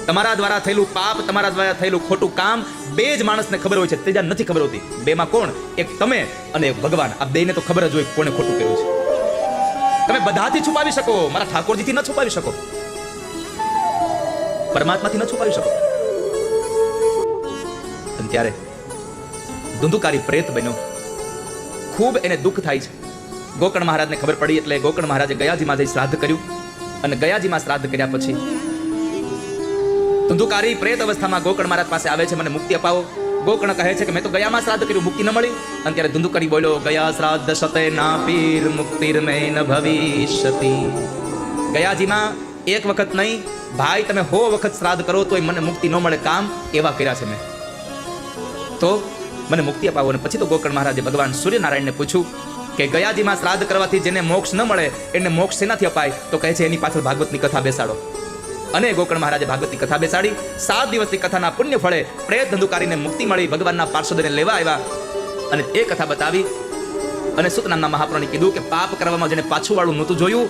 તમારા દ્વારા થયેલું પાપ, તમારા દ્વારા થયેલું ખોટું કામ 2 જ માણસને ખબર હોય છે. ત્રીજા નથી ખબર હોતી. 2માં કોણ? એક તમે અને એક ભગવાન. આ 2ને તો ખબર જ હોય કોને ખોટું કર્યું છે. તમે બધાથી છુપાવી શકો, મારા ઠાકોરજીથી ન છુપાવી શકો, પરમાત્માથી ન છુપાવી શકો. અને ત્યારે ધુંધુકારી પ્રેત બન્યો. ખૂબ એને દુઃખ થાય છે. ગોકર્ણ મહારાજને ખબર પડી એટલે ગોકર્ણ મહારાજે ગયાજીમાં જઈ શ્રાદ્ધ કર્યું. અને ગયાજીમાં શ્રાદ્ધ કર્યા પછી ધુંધુકારી પ્રેત અવસ્થામાં ગોકર્ણ મહારાજ પાસે આવે છે, મને મુક્તિ અપાવો. ગોકર્ણ કહે છે કે મેં તો ગયામાં શ્રાદ્ધ કર્યું, મુક્તિ ન મળી. અને ત્યારે ધુંધુકારી બોલ્યો, ગયા શ્રાદ્ધ શતે ના પીર મુક્તિર્મેન ભવિષ્યતિ. ગયાજીમાં એક વખત નહીં ભાઈ, તમે 100 વખત શ્રાદ્ધ કરો તો મને મુક્તિ ન મળે. કામ એવા કર્યા છે મેં, તો મને મુક્તિ અપાવો. અને પછી તો ગોકર્ણ મહારાજે ભગવાન સૂર્યનારાયણને પૂછ્યું કે ગયાજીમાં શ્રાદ્ધ કરવાથી જેને મોક્ષ ન મળે એને મોક્ષ શેનાથી અપાય? તો કહે છે એની પાછળ ભાગવતની કથા બેસાડો. અને ગોકર્ણ મહારાજે ભાગવતની કથા બેસાડી. 7 દિવસની કથાના પુણ્ય ફળે પ્રેત ધંધુકારીને મુક્તિ મળી. ભગવાનના પાર્ષદોને લેવા આવ્યા અને એ કથા બતાવી. અને સુત નામના મહાપુરુષે કીધું કે પાપ કરવામાં જેને પાછું વાળું નહોતું જોયું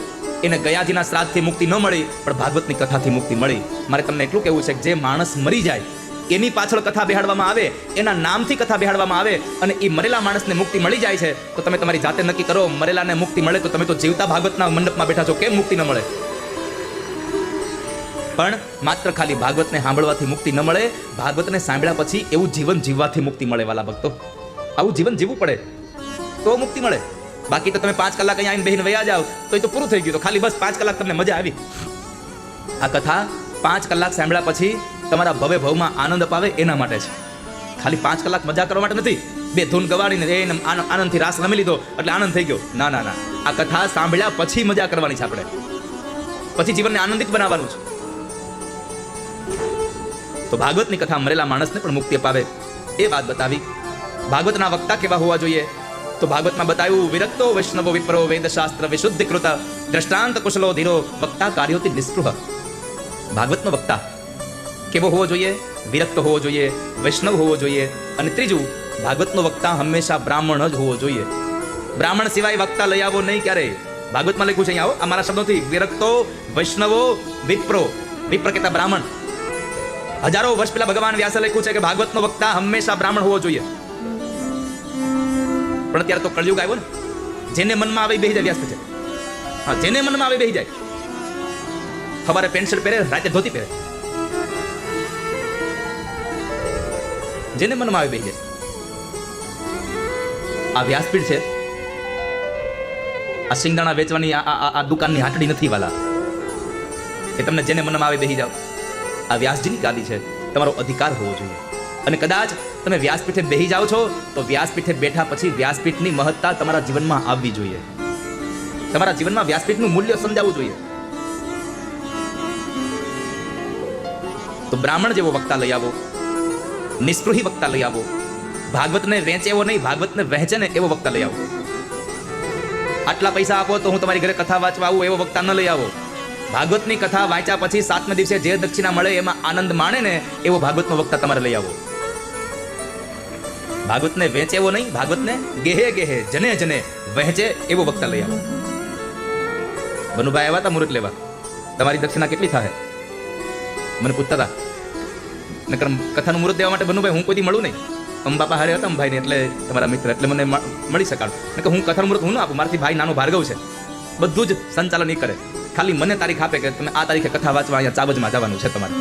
એને ગયાજીના શ્રાદ્ધથી મુક્તિ ન મળી, પણ ભાગવતની કથાથી મુક્તિ મળી. મારે તમને એટલું કહેવું છે કે જે માણસ મરી જાય એની પાછળ કથા બેહાડવામાં આવે, એના નામથી કથા બેહાડવામાં આવે અને એ મરેલા માણસને મુક્તિ મળી જાય છે, તો તમે તમારી જાતે નક્કી કરો. મરેલાને મુક્તિ મળે તો તમે તો જીવતા ભાગવતના મંડપમાં બેઠા છો, કેમ મુક્તિ ન મળે? પણ માત્ર ખાલી ભાગવતને સાંભળવાથી મુક્તિ ન મળે. ભાગવતને સાંભળ્યા પછી એવું જીવન જીવવાથી મુક્તિ મળે. વાલા ભક્તો, આવું જીવન જીવવું પડે તો મુક્તિ મળે. બાકી તો તમે 5 કલાક અહીંયા આવીને બેહીને વયા જાવ તો એ તો પૂરું થઈ ગયું. તો ખાલી બસ 5 કલાક તમને મજા આવી. આ કથા 5 કલાક સાંભળ્યા પછી તમારા ભવે ભવમાં આનંદ અપાવે એના માટે છે. ખાલી 5 કલાક મજા કરવા માટે નથી. 2 ધૂન ગવાડીને એને આનંદથી રાસ રમી લીધો એટલે આનંદ થઈ ગયો. ના ના ના, આ કથા સાંભળ્યા પછી મજા કરવાની છે આપણે. પછી જીવનને આનંદિત બનાવવાનું છે. તો ભાગવતની કથા મરેલા માણસને પણ મુક્તિ અપાવે એ વાત બતાવી. ભાગવતના વક્તા કેવા હોવા જોઈએ? તો ભાગવતમાં બતાવ્યું, વિરક્તો વૈષ્ણવો વિપ્રો વેદશાસ્ત્ર વિશુદ્ધિકૃત દ્રષ્ટાંત કુશલો ધીરો વક્તા કાર્યોથી નિસ્પૃહ. ભાગવતનો વક્તા કેવો હોવો જોઈએ? વિરક્ત હોવો જોઈએ, વૈષ્ણવ હોવો જોઈએ. અને ત્રીજું, ભાગવતનો વક્તા હંમેશા બ્રાહ્મણ જ હોવો જોઈએ. બ્રાહ્મણ સિવાય વક્તા લઈ આવો નહીં ક્યારેય. ભાગવતમાં લખ્યું છે, અહીંયા આવો, આ મારા શબ્દોથી, વિરક્તો વૈષ્ણવો વિપ્રો. વિપ્ર કહેતા બ્રાહ્મણ. હજારો વર્ષ પહેલા ભગવાન વ્યાસે લખ્યું છે કે ભાગવતનો વક્તા હંમેશા બ્રાહ્મણ હોવો જોઈએ. પણ અત્યારે તો કળયુગ આવ્યો ને, જેને મનમાં આવે બેહી જાય વ્યાસપીઠે. હા, જેને મનમાં આવે બેહી જાય. સવારે પેન્ટ શર્ટ પહેરે, રાતે ધોતી પહેરે, જેને મનમાં આવે બેહી જાય. આ વ્યાસપીઠ છે, આ સિંગદાણા વેચવાની આ દુકાનની હાટડી નથી વાલા. એ તમને જેને મનમાં આવે બેહી જાવ. આ વ્યાસજીની ગાદી છે, તમારો અધિકાર હોવો જોઈએ. અને કદાચ તમે વ્યાસપીઠે બેહી જાઓ છો તો વ્યાસપીઠે બેઠા પછી વ્યાસપીઠની મહત્તા તમારા જીવનમાં આવવી જોઈએ. તમારા જીવનમાં વ્યાસપીઠનું મૂલ્ય સમજાવવું જોઈએ. તો બ્રાહ્મણ જેવો વક્તા લઈ આવો, નિસ્પૃહી વક્તા લઈ આવો, ભાગવતને વેચે એવો નહીં, ભાગવતને વહેંચે ને એવો વક્તા લઈ આવો. આટલા પૈસા આપો તો હું તમારી ઘરે કથા વાંચવા આવું એવો વક્તા ન લઈ આવો. ભાગવતની કથા વાંચ્યા પછી 7મે દિવસે જે દક્ષિણા મળે એમાં આનંદ માણે ને એવો ભાગવતનો વક્તા તમારે લઈ આવો. ભાગવતને વેચે એવો નહીં, ભાગવતને ગેહે ગેહે જને જને વહેંચે એવો વક્તા લઈ આવો. બનુભાઈ આવ્યા હતા મુહૂર્ત લેવા, તમારી દક્ષિણા કેટલી થાય મને પૂછતા હતા. નકર કથાનું મુહૂર્ત દેવા માટે બનુભાઈ હું કોઈ મળું નહીં. બાપા હારે હતા ભાઈ ને એટલે તમારા મિત્ર એટલે મને મળી શકાડું. કે હું કથાનું મુહૂર્ત હું ના આપું, મારાથી ભાઈ નાનો ભાર્ગવ છે, બધું જ સંચાલન કરે. ખાલી મને તારીખ આપે કે તમે આ તારીખે કથા વાંચવા અહીંયા ચાવજમાં જવાનું છે તમારે.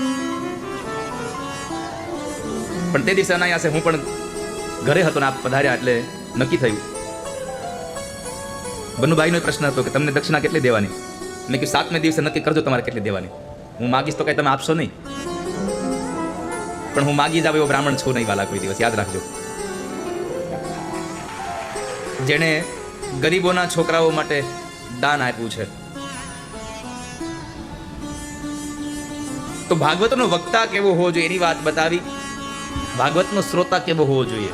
પણ તે દિવસે અનાયાસે હું પણ ઘરે હતો ને આપ પધાર્યા એટલે નક્કી થયું. બનુભાઈનો પ્રશ્ન હતો કે તમને દક્ષિણા કેટલી દેવાની. મેં કીધું 7મે દિવસે નક્કી કરજો તમારે કેટલી દેવાની. હું માગીશ તો કઈ તમે આપશો નહીં, પણ હું માગી જાવ એવો બ્રાહ્મણ છું નહીં વાલા કોઈ દિવસ, યાદ રાખજો. જેણે ગરીબોના છોકરાઓ માટે દાન આપ્યું છે. તો ભાગવતનો વક્તા કેવો હોવો જોઈએ એની વાત બતાવી. ભાગવતનો શ્રોતા કેવો હોવો જોઈએ.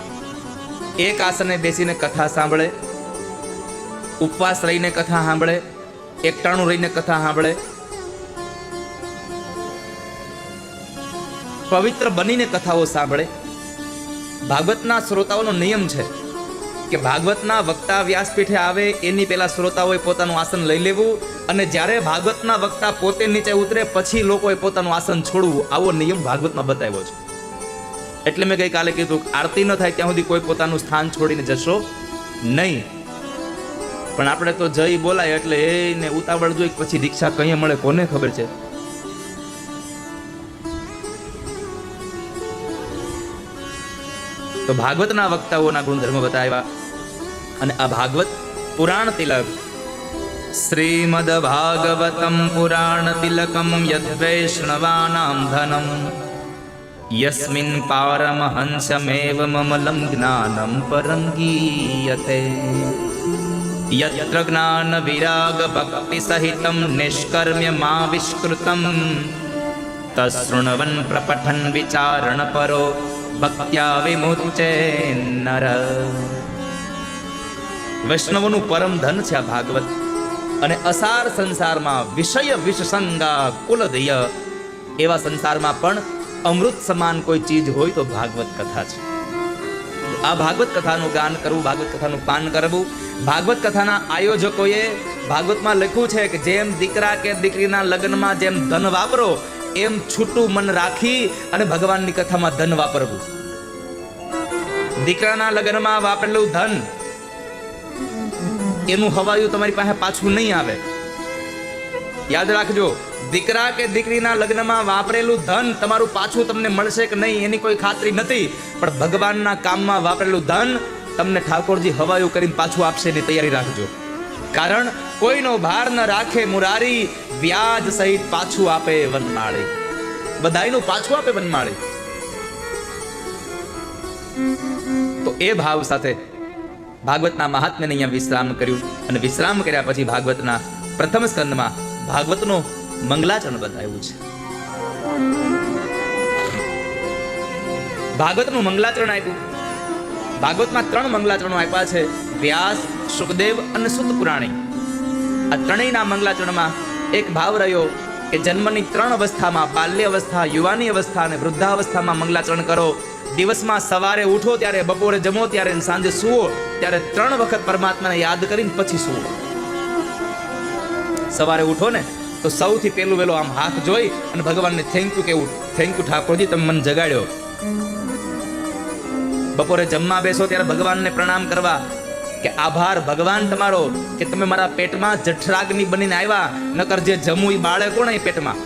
એક આસને બેસીને કથા સાંભળે, ઉપવાસ રહીને કથા સાંભળે, એકટાણું રહીને કથા સાંભળે, પવિત્ર બનીને કથાઓ સાંભળે. ભાગવતના શ્રોતાઓનો નિયમ છે કે ભાગવતના વક્તા વ્યાસપીઠે આવે એની પહેલા શ્રોતાઓએ પોતાનું આસન લઈ લેવું, અને જ્યારે ભાગવતના વક્તા પોતે નીચે ઉતરે પછી લોકોએ પોતાનું આસન છોડવું. આવો નિયમ ભાગવતમાં બતાવ્યો છે. એટલે મેં ગઈકાલે કીધું આરતી ન થાય ત્યાં સુધી કોઈ પોતાનું સ્થાન છોડીને જશો નહીં. પણ આપણે તો જય બોલાય એટલે એને ઉતાવળ જોઈ પછી દીક્ષા કઈ મળે કોને ખબર છે. તો ભાગવતના વક્તાઓના ગુણધર્મ બતાવ્યા. અને આ ભાગવત પુરાણ તિલક શ્રીમદ ભાગવતમ પુરાણ તિલકમ યદ વૈષ્ણવાનામ ધનમ યસ્મિન પારમહંસમેવ મમલમ જ્ઞાનમ પરમ ગીયતે યત્ર જ્ઞાન વિરાગ ભક્તિ સહિતમ નિષ્કર્મ્ય મા વિષ્કૃતમ તશૃણવન પ્રપઠન વિચારણ પરો ભક્ત્યા વિમુચ્ચે નર. વૈષ્ણવોનું પરમ ધન છે આ ભાગવત. અને અસાર સંસારમાં વિષય વિષસંગા કુલદય એવા સંસારમાં પણ અમૃત સમાન કોઈ ચીજ હોય તો ભાગવત કથા છે. આ ભાગવત કથાનું ગાન કરવું, ભાગવત કથાનું પાન કરવું. ભાગવત કથાના આયોજકોએ ભાગવતમાં લખ્યું છે કે જેમ દીકરા કે દીકરીના લગ્નમાં જેમ ધન વાપરો એમ છૂટું મન રાખી અને ભગવાનની કથામાં ધન વાપરવું. દીકરાના લગ્નમાં વાપરેલું ધન એનું હવાયું તમારી પાસે પાછું નહીં આવે. યાદ રાખજો, દીકરા કે દીકરીના લગ્નમાં વાપરેલું ધન તમારું પાછું તમને મળશે કે નહીં એની કોઈ ખાતરી નથી, પણ ભગવાનના કામમાં વાપરેલું ધન તમને ઠાકોરજી હવાયું કરીને પાછું આપશે એની તૈયારી રાખજો. કારણ કોઈનો ભાર ન રાખે મુરારી, વ્યાજ સહિત પાછું આપે વનમાળી. બધાયનું પાછું આપે વનમાળી. તો એ ભાવ સાથે ભાગવતના મહાત્મ્યને અહીંયા વિશ્રામ કર્યું. અને વિશ્રામ કર્યા પછી ભાગવતના પ્રથમ સ્કંદમાં ભાગવતનો મંગલાચરણ બતાવ્યું છે. ભાગવતનું મંગલાચરણ આપ્યું. ભાગવતમાં 3 મંગલાચરણો આપ્યા છે, વ્યાસ, સુખદેવ અને સુત પુરાણી. આ ત્રણેયના મંગલાચરણમાં એક ભાવ રહ્યો કે જન્મની 3 અવસ્થામાં, બાલ્ય અવસ્થા, યુવાની અવસ્થા અને વૃદ્ધાવસ્થામાં મંગલાચરણ કરો. દિવસમાં સવારે ઉઠો ત્યારે, બપોરે જમો ત્યારે, સાંજે સુવો ત્યારે 3 વખત પરમાત્માને યાદ કરીને પછી સુવો. સવારે ઉઠો ને તો સૌથી પહેલું વહેલો આમ હાથ જોઈ અને ભગવાનને થેન્ક યુ કેવું, થેન્ક યુ ઠાકોરજી તમે મને જગાડ્યો. બપોરે જમવા બેસો ત્યારે ભગવાનને પ્રણામ કરવા કે આભાર ભગવાન તમારો કે તમે મારા પેટમાં જઠરાગ્નિ બનીને આવ્યા, નકર જે જમવું એ બાળે કોણ એ પેટમાં.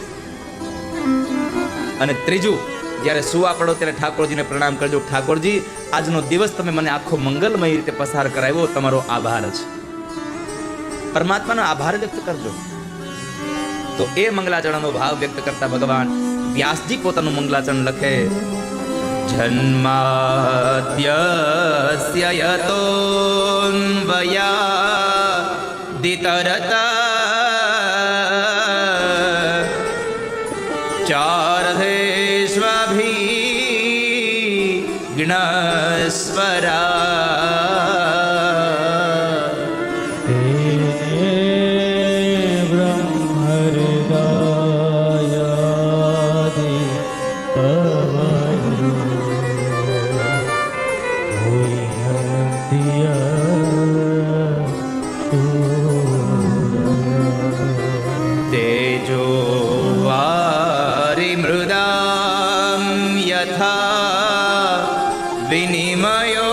અને ત્રીજું, જ્યારે સુવા પડો ત્યારે ઠાકોરજીને પ્રણામ કરજો, ઠાકોરજી આજનો દિવસ તમે મને આખો મંગલમય રીતે પસાર કરાવ્યો, તમારો આભાર છે. પરમાત્માનો આભાર વ્યક્ત કરજો. તો એ મંગલાચરણનો ભાવ વ્યક્ત કરતા ભગવાન વ્યાસજી પોતાનું મંગલાચરણ લખે. જન્માદ્યસ્ય યતોન્વયાદિતરતા ચારધે विघ्नस्वरा तेजो वारि मृदां यथा विनिमयो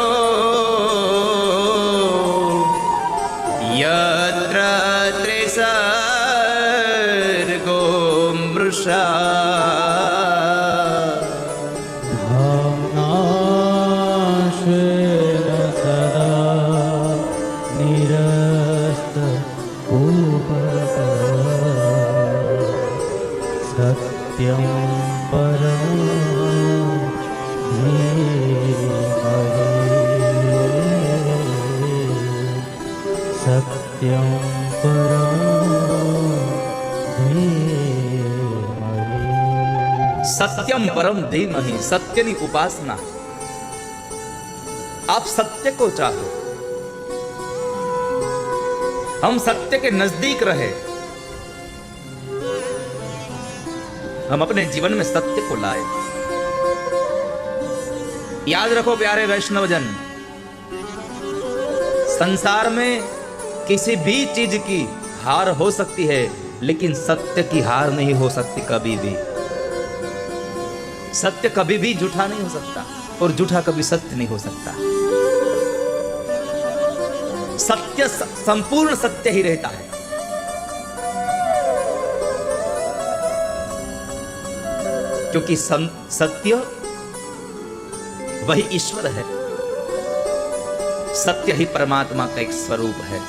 यत्र त्रिसर्गो मृषा सत्यं परं धीमहि सत्यं परं धीमहि सत्यम परम धीमहि सत्यनी उपासना आप सत्य को चाहो हम सत्य के नजदीक रहे हम अपने जीवन में सत्य को लाए याद रखो प्यारे वैष्णवजन संसार में किसी भी चीज की हार हो सकती है लेकिन सत्य की हार नहीं हो सकती कभी भी सत्य कभी भी झूठा नहीं हो सकता और झूठा कभी सत्य नहीं हो सकता सत्य संपूर्ण सत्य ही रहता है क्योंकि सत्य वही ईश्वर है सत्य ही परमात्मा का एक स्वरूप है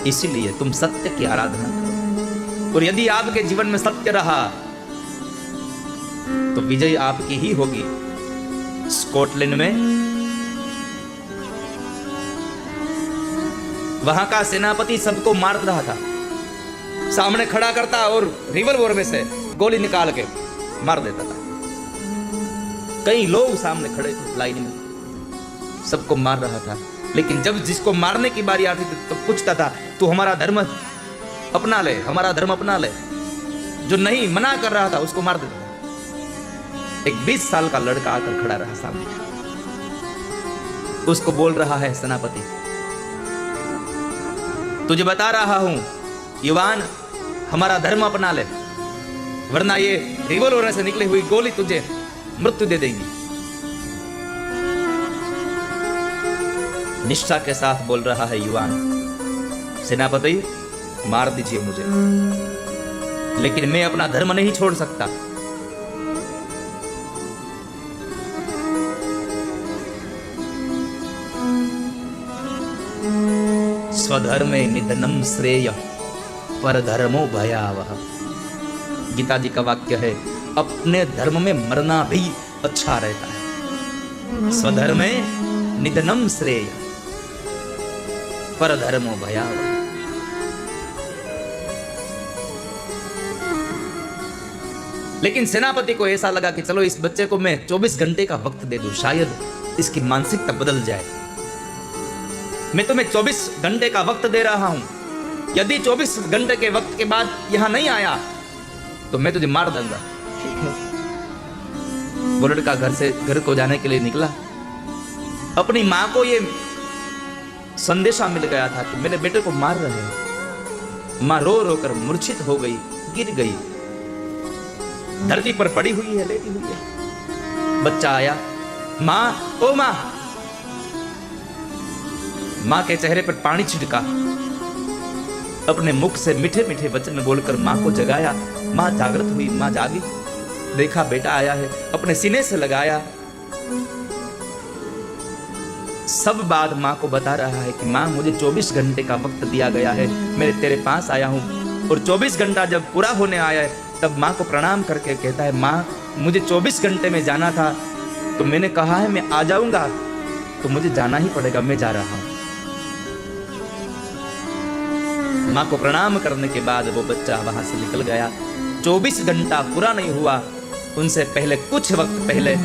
इसीलिए तुम सत्य की आराधना करो और यदि आपके जीवन में सत्य रहा तो विजय आपकी ही होगी स्कॉटलैंड में वहां का सेनापति सबको मार रहा था सामने खड़ा करता और रिवॉल्वर में से गोली निकाल के मार देता था कई लोग सामने खड़े थे लाइन में सबको मार रहा था लेकिन जब जिसको मारने की बारी आती थी तो पूछता था तू हमारा धर्म अपना ले हमारा धर्म अपना ले जो नहीं मना कर रहा था उसको मार देता था एक 20 साल का लड़का आकर खड़ा रहा सामने उसको बोल रहा है सेनापति तुझे बता रहा हूं युवान हमारा धर्म अपना ले वरना ये रिवॉल्वर से निकली हुई गोली तुझे मृत्यु दे देंगी निष्ठा के साथ बोल रहा है युवान सेनापति मार दीजिए मुझे लेकिन मैं अपना धर्म नहीं छोड़ सकता स्वधर्मे निधनम श्रेय पर धर्मो भयावह गीता जी का वाक्य है अपने धर्म में मरना भी अच्छा रहता है स्वधर्मे निधनम श्रेय पर धर्मो भयावह लेकिन सेनापति को ऐसा लगा कि चलो इस बच्चे को मैं 24 घंटे का वक्त दे दूं शायद इसकी मानसिकता बदल जाए मैं तुम्हें 24 घंटे का वक्त दे रहा हूं यदि 24 घंटे के वक्त के बाद यहां नहीं आया तो मैं तुझे मार दूंगा ठीक है वो लड़का घर को जाने के लिए निकला अपनी मां को ये संदेशा मिल गया था कि मेरे बेटे को मार रहे हैं मां रो रो कर मूर्छित हो गई गिर गई धरती पर पड़ी हुई है लेटी हुई है बच्चा आया मां ओ मां मां के चेहरे पर पानी छिड़का अपने मुख से मीठे मीठे वचन बोलकर मां को जगाया मां जागृत हुई मां जागी देखा बेटा आया है अपने सीने से लगाया सब बात मां को बता रहा है कि मां मुझे 24 घंटे का वक्त दिया गया है मैं तेरे पास आया हूं और 24 घंटा जब पूरा होने आया है तब मां को प्रणाम करके कहता है मां मुझे 24 घंटे में जाना था तो मैंने कहा है मैं आ जाऊंगा तो मुझे जाना ही पड़ेगा मैं जा रहा हूं मां को प्रणाम करने के बाद वो बच्चा वहां से निकल गया 24 घंटा पूरा नहीं हुआ उनसे पहले कुछ वक्त पहले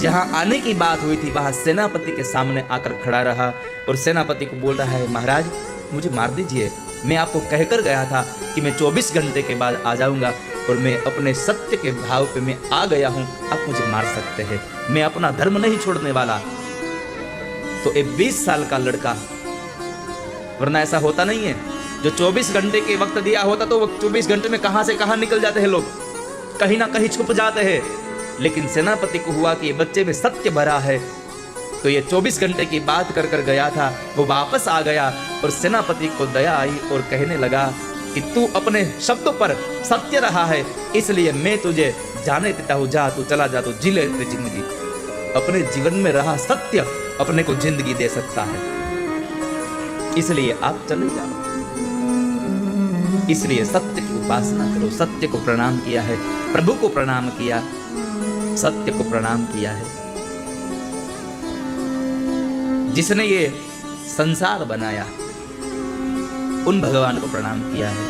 जहां आने की बात हुई थी वहां सेनापति के सामने आकर खड़ा रहा और सेनापति को बोल रहा है, महाराज मुझे मार दीजिए, मैं आपको कहकर गया था कि मैं 24 घंटे के बाद आ जाऊंगा और मैं अपने सत्य के भाव पे मैं आ गया हूं, आप मुझे मार सकते हैं, मैं अपना धर्म नहीं छोड़ने वाला। तो एक 20 साल का लड़का, वरना ऐसा होता नहीं है, जो 24 घंटे के वक्त दिया होता तो वो 24 घंटे में कहां से कहां निकल जाते हैं लोग, कहीं ना कहीं छुप जाते हैं। लेकिन सेनापति को हुआ कि ये बच्चे में सत्य भरा है, तो ये 24 घंटे की बात कर कर गया था, वो वापस आ गया और सेनापति को दया आई और कहने लगा कि तू अपने शब्दों पर सत्य रहा है, इसलिए मैं तुझे जाने देता हूं, जा तू चला जा, तू जी ले अपनी जिंदगी। अपने जीवन में रहा सत्य अपने को जिंदगी दे सकता है, इसलिए आप चले जाओ। इसलिए सत्य की उपासना करो। सत्य को प्रणाम किया है, प्रभु को प्रणाम किया, सत्य को प्रणाम किया है। जिसने ये संसार बनाया उन भगवान को प्रणाम किया है,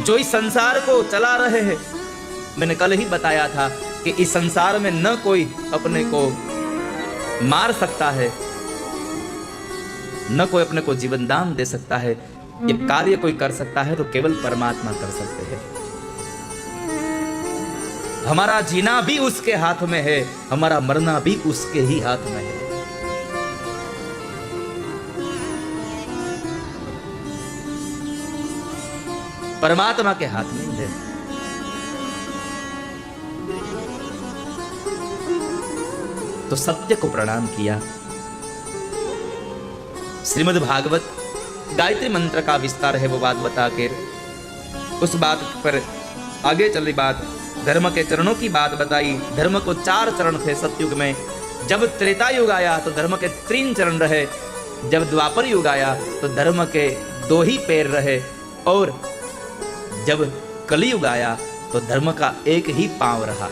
जो इस संसार को चला रहे हैं। मैंने कल ही बताया था कि इस संसार में न कोई अपने को मार सकता है, न कोई अपने को जीवन दान दे सकता है। ये कार्य कोई कर सकता है तो केवल परमात्मा कर सकते हैं। हमारा जीना भी उसके हाथ में है, हमारा मरना भी उसके ही हाथ में है। परमात्मा के हाथ में है। तो सत्य को प्रणाम किया। श्रीमद् भागवत गायत्री मंत्र का विस्तार है, वो बात बता के उस बात पर आगे चली बात। धर्म के चरणों की बात बताई। धर्म को 4 चरण थे सतयुग में। जब त्रेता युग आया तो धर्म के 3 चरण रहे। जब द्वापर युग आया तो धर्म के 2 ही पैर रहे। और जब कलयुग आया तो धर्म का 1 ही पांव रहा।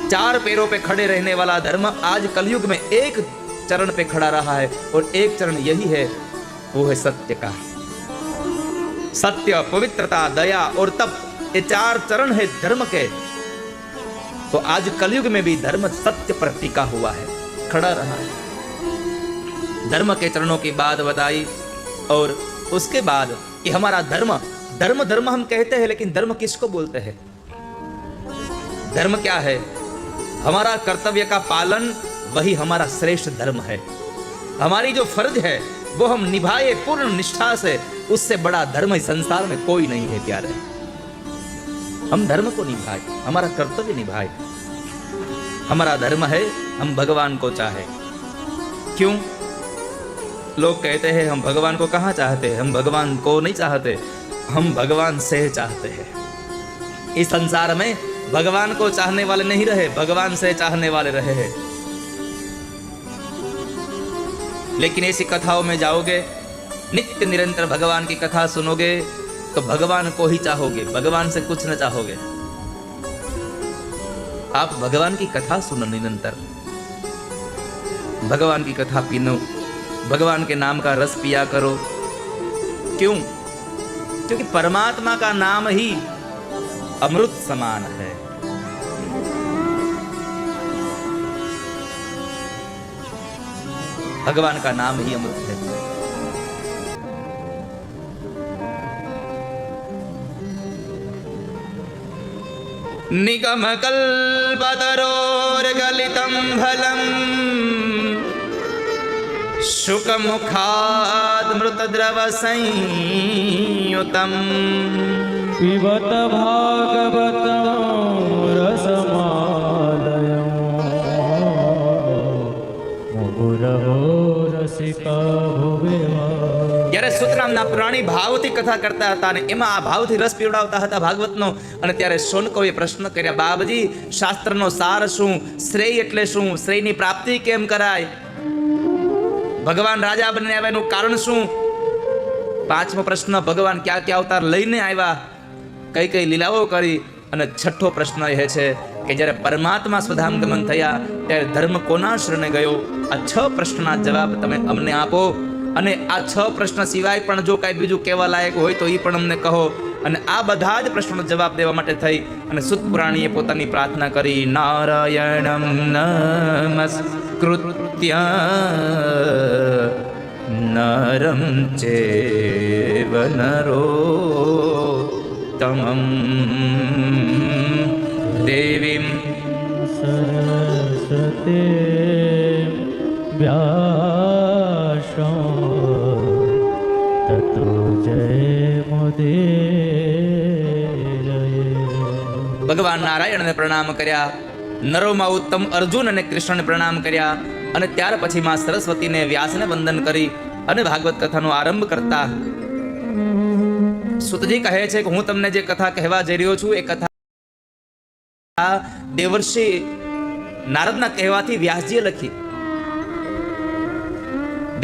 4 पैरों पे खड़े रहने वाला धर्म आज कलयुग में 1 चरण पे खड़ा रहा है, और 1 चरण यही है, वो है सत्य का। सत्य, पवित्रता, दया और तप, ये 4 चरण है धर्म के। तो आज कलयुग में भी धर्म सत्य पर टिका हुआ है, खड़ा रहा है। धर्म के चरणों की बात बताई। और उसके बाद कि हमारा धर्म धर्म हम कहते हैं, लेकिन धर्म किसको बोलते हैं? धर्म क्या है? हमारा कर्तव्य का पालन, वही हमारा श्रेष्ठ धर्म है। हमारी जो फर्ज है वो हम निभाए पूर्ण निष्ठा से, उससे बड़ा धर्म इस संसार में कोई नहीं है प्यारे। हम धर्म को निभाए, हमारा कर्तव्य निभाए। हमारा धर्म है हम भगवान को चाहे। क्यों? लोग कहते हैं हम भगवान को कहाँ चाहते हैं? हम भगवान को नहीं चाहते, हम भगवान से चाहते हैं। इस संसार में भगवान को चाहने वाले नहीं रहे, भगवान से चाहने वाले रहे हैं। लेकिन ऐसी कथाओं में जाओगे, नित्य निरंतर भगवान की कथा सुनोगे, तो भगवान को ही चाहोगे, भगवान से कुछ न चाहोगे। आप भगवान की कथा सुनो निरंतर, भगवान की कथा पीनो, भगवान के नाम का रस पिया करो। क्यों? क्योंकि परमात्मा का नाम ही अमृत समान है। भगवान का नाम ही अमृत है। निगम कल्पतरोर्गलितं फलम् शुकमुखादमृतद्रव संयुतम् पिबत भागवतं रसमालयम् मुहुरहो रसिका भुविहा। જ્યારે સુતરામના પ્રાણી ભાવથી કથા કરતા હતા અને એમાં આ ભાવથી રસ પીવડાવતા હતા ભાગવતનો, અને ત્યારે શૌનકોએ પ્રશ્ન કર્યા, બાબજી શાસ્ત્રનો સાર શું? શ્રેય એટલે શું? શ્રેયની પ્રાપ્તિ કેમ કરાય? ભગવાન રાજા બનીને આવ્યા એનું કારણ શું? 5મો પ્રશ્ન, ભગવાન ક્યાં ક્યાં અવતાર લઈને આવ્યા, કઈ કઈ લીલાઓ કરી? અને 6થો પ્રશ્ન એ છે કે જ્યારે પરમાત્મા સ્વધામગમન થયા ત્યારે ધર્મ કોના શરણે ગયો? આ 6 પ્રશ્નના જવાબ તમે અમને આપો। અને આ 6 પ્રશ્ન સિવાય પણ જો કાંઈ બીજું કહેવા લાયક હોય તો એ પણ અમને કહો। અને આ બધા જ પ્રશ્નોનો જવાબ દેવા માટે થઈ અને સુત પુરાણીએ પોતાની પ્રાર્થના કરી. નારાયણમ નમસ્કૃત્ય નરમ ચૈવ નરોત્તમં દેવીમ સરસ્વતી વ્યાસો તતો જયમુદીરયે. ભગવાન નારાયણને પ્રણામ કર્યા, નરોમાં ઉત્તમ અર્જુન અને કૃષ્ણને પ્રણામ કર્યા અને ત્યાર પછી માં સરસ્વતીને વ્યાસને વંદન કરી અને ભાગવત કથાનો આરંભ કરતા સુતજી કહે છે કે હું તમને જે કથા કહેવા જઈ રહ્યો છું એ કથા દેવર્ષિ નારદના કહેવાથી વ્યાસજીએ લખી.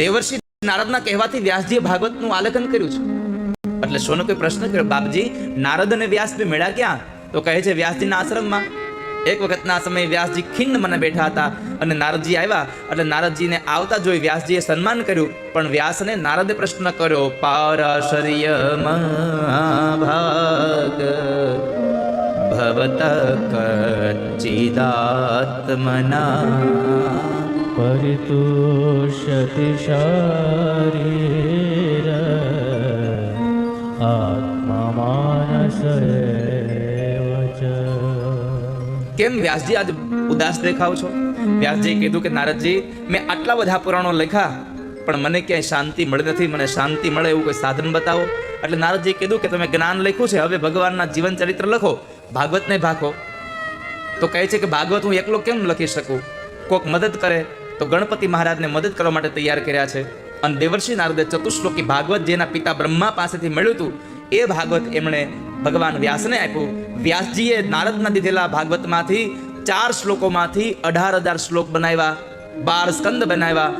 દેવર્ષિ નારદના કહેવાથી વ્યાસજીએ ભાગવતનું આલેખન કર્યું છે. એટલે શોનો કોઈ પ્રશ્ન કર્યો, બાપજી નારદ અને વ્યાસ બે મેળા ક્યાં? તો કહે છે વ્યાસજીના આશ્રમમાં. એક વખતના સમયે વ્યાસજી ખિન્ન મને બેઠા હતા અને નારદજી આવ્યા. એટલે નારદજીને આવતા જોઈ વ્યાસજીએ સન્માન કર્યું, પણ વ્યાસને નારદે પ્રશ્ન કર્યો, પારાશર્ય મહાભાગ ભવત કચ્ચિદાત્મના પરિતુષ્યતિ શારીર આત્મા માનસ એવ ચ. કેમ વ્યાસજી આજ ઉદાસ દેખાવ છો? વ્યાસજીએ કીધું કે નારદજી, મેં આટલા બધા પુરાણો લખ્યા પણ મને ક્યાંય શાંતિ મળી નથી. મને શાંતિ મળે એવું કોઈ સાધન બતાવો. એટલે નારદજીએ કીધું કે તમે જ્ઞાન લખ્યું છે, હવે ભગવાનના જીવન ચરિત્ર લખો, ભાગવતને ભાખો. તો કહે છે કે ભાગવત હું એકલો કેમ લખી શકું? કોક મદદ કરે. તો ગણપતિ મહારાજને મદદ કરવા માટે તૈયાર કર્યા છે. અને દેવર્ષિ નારદે ચતુશ્લોકી ભાગવત જેના પિતા બ્રહ્મા પાસેથી મળ્યું હતું એ ભાગવત એમણે ભગવાન વ્યાસને આપ્યું. વ્યાસજીએ નારદના દીધેલા ભાગવતમાંથી 4 શ્લોકોમાંથી 18,000 શ્લોક બનાવ્યા, 12 સ્કંદ બનાવ્યા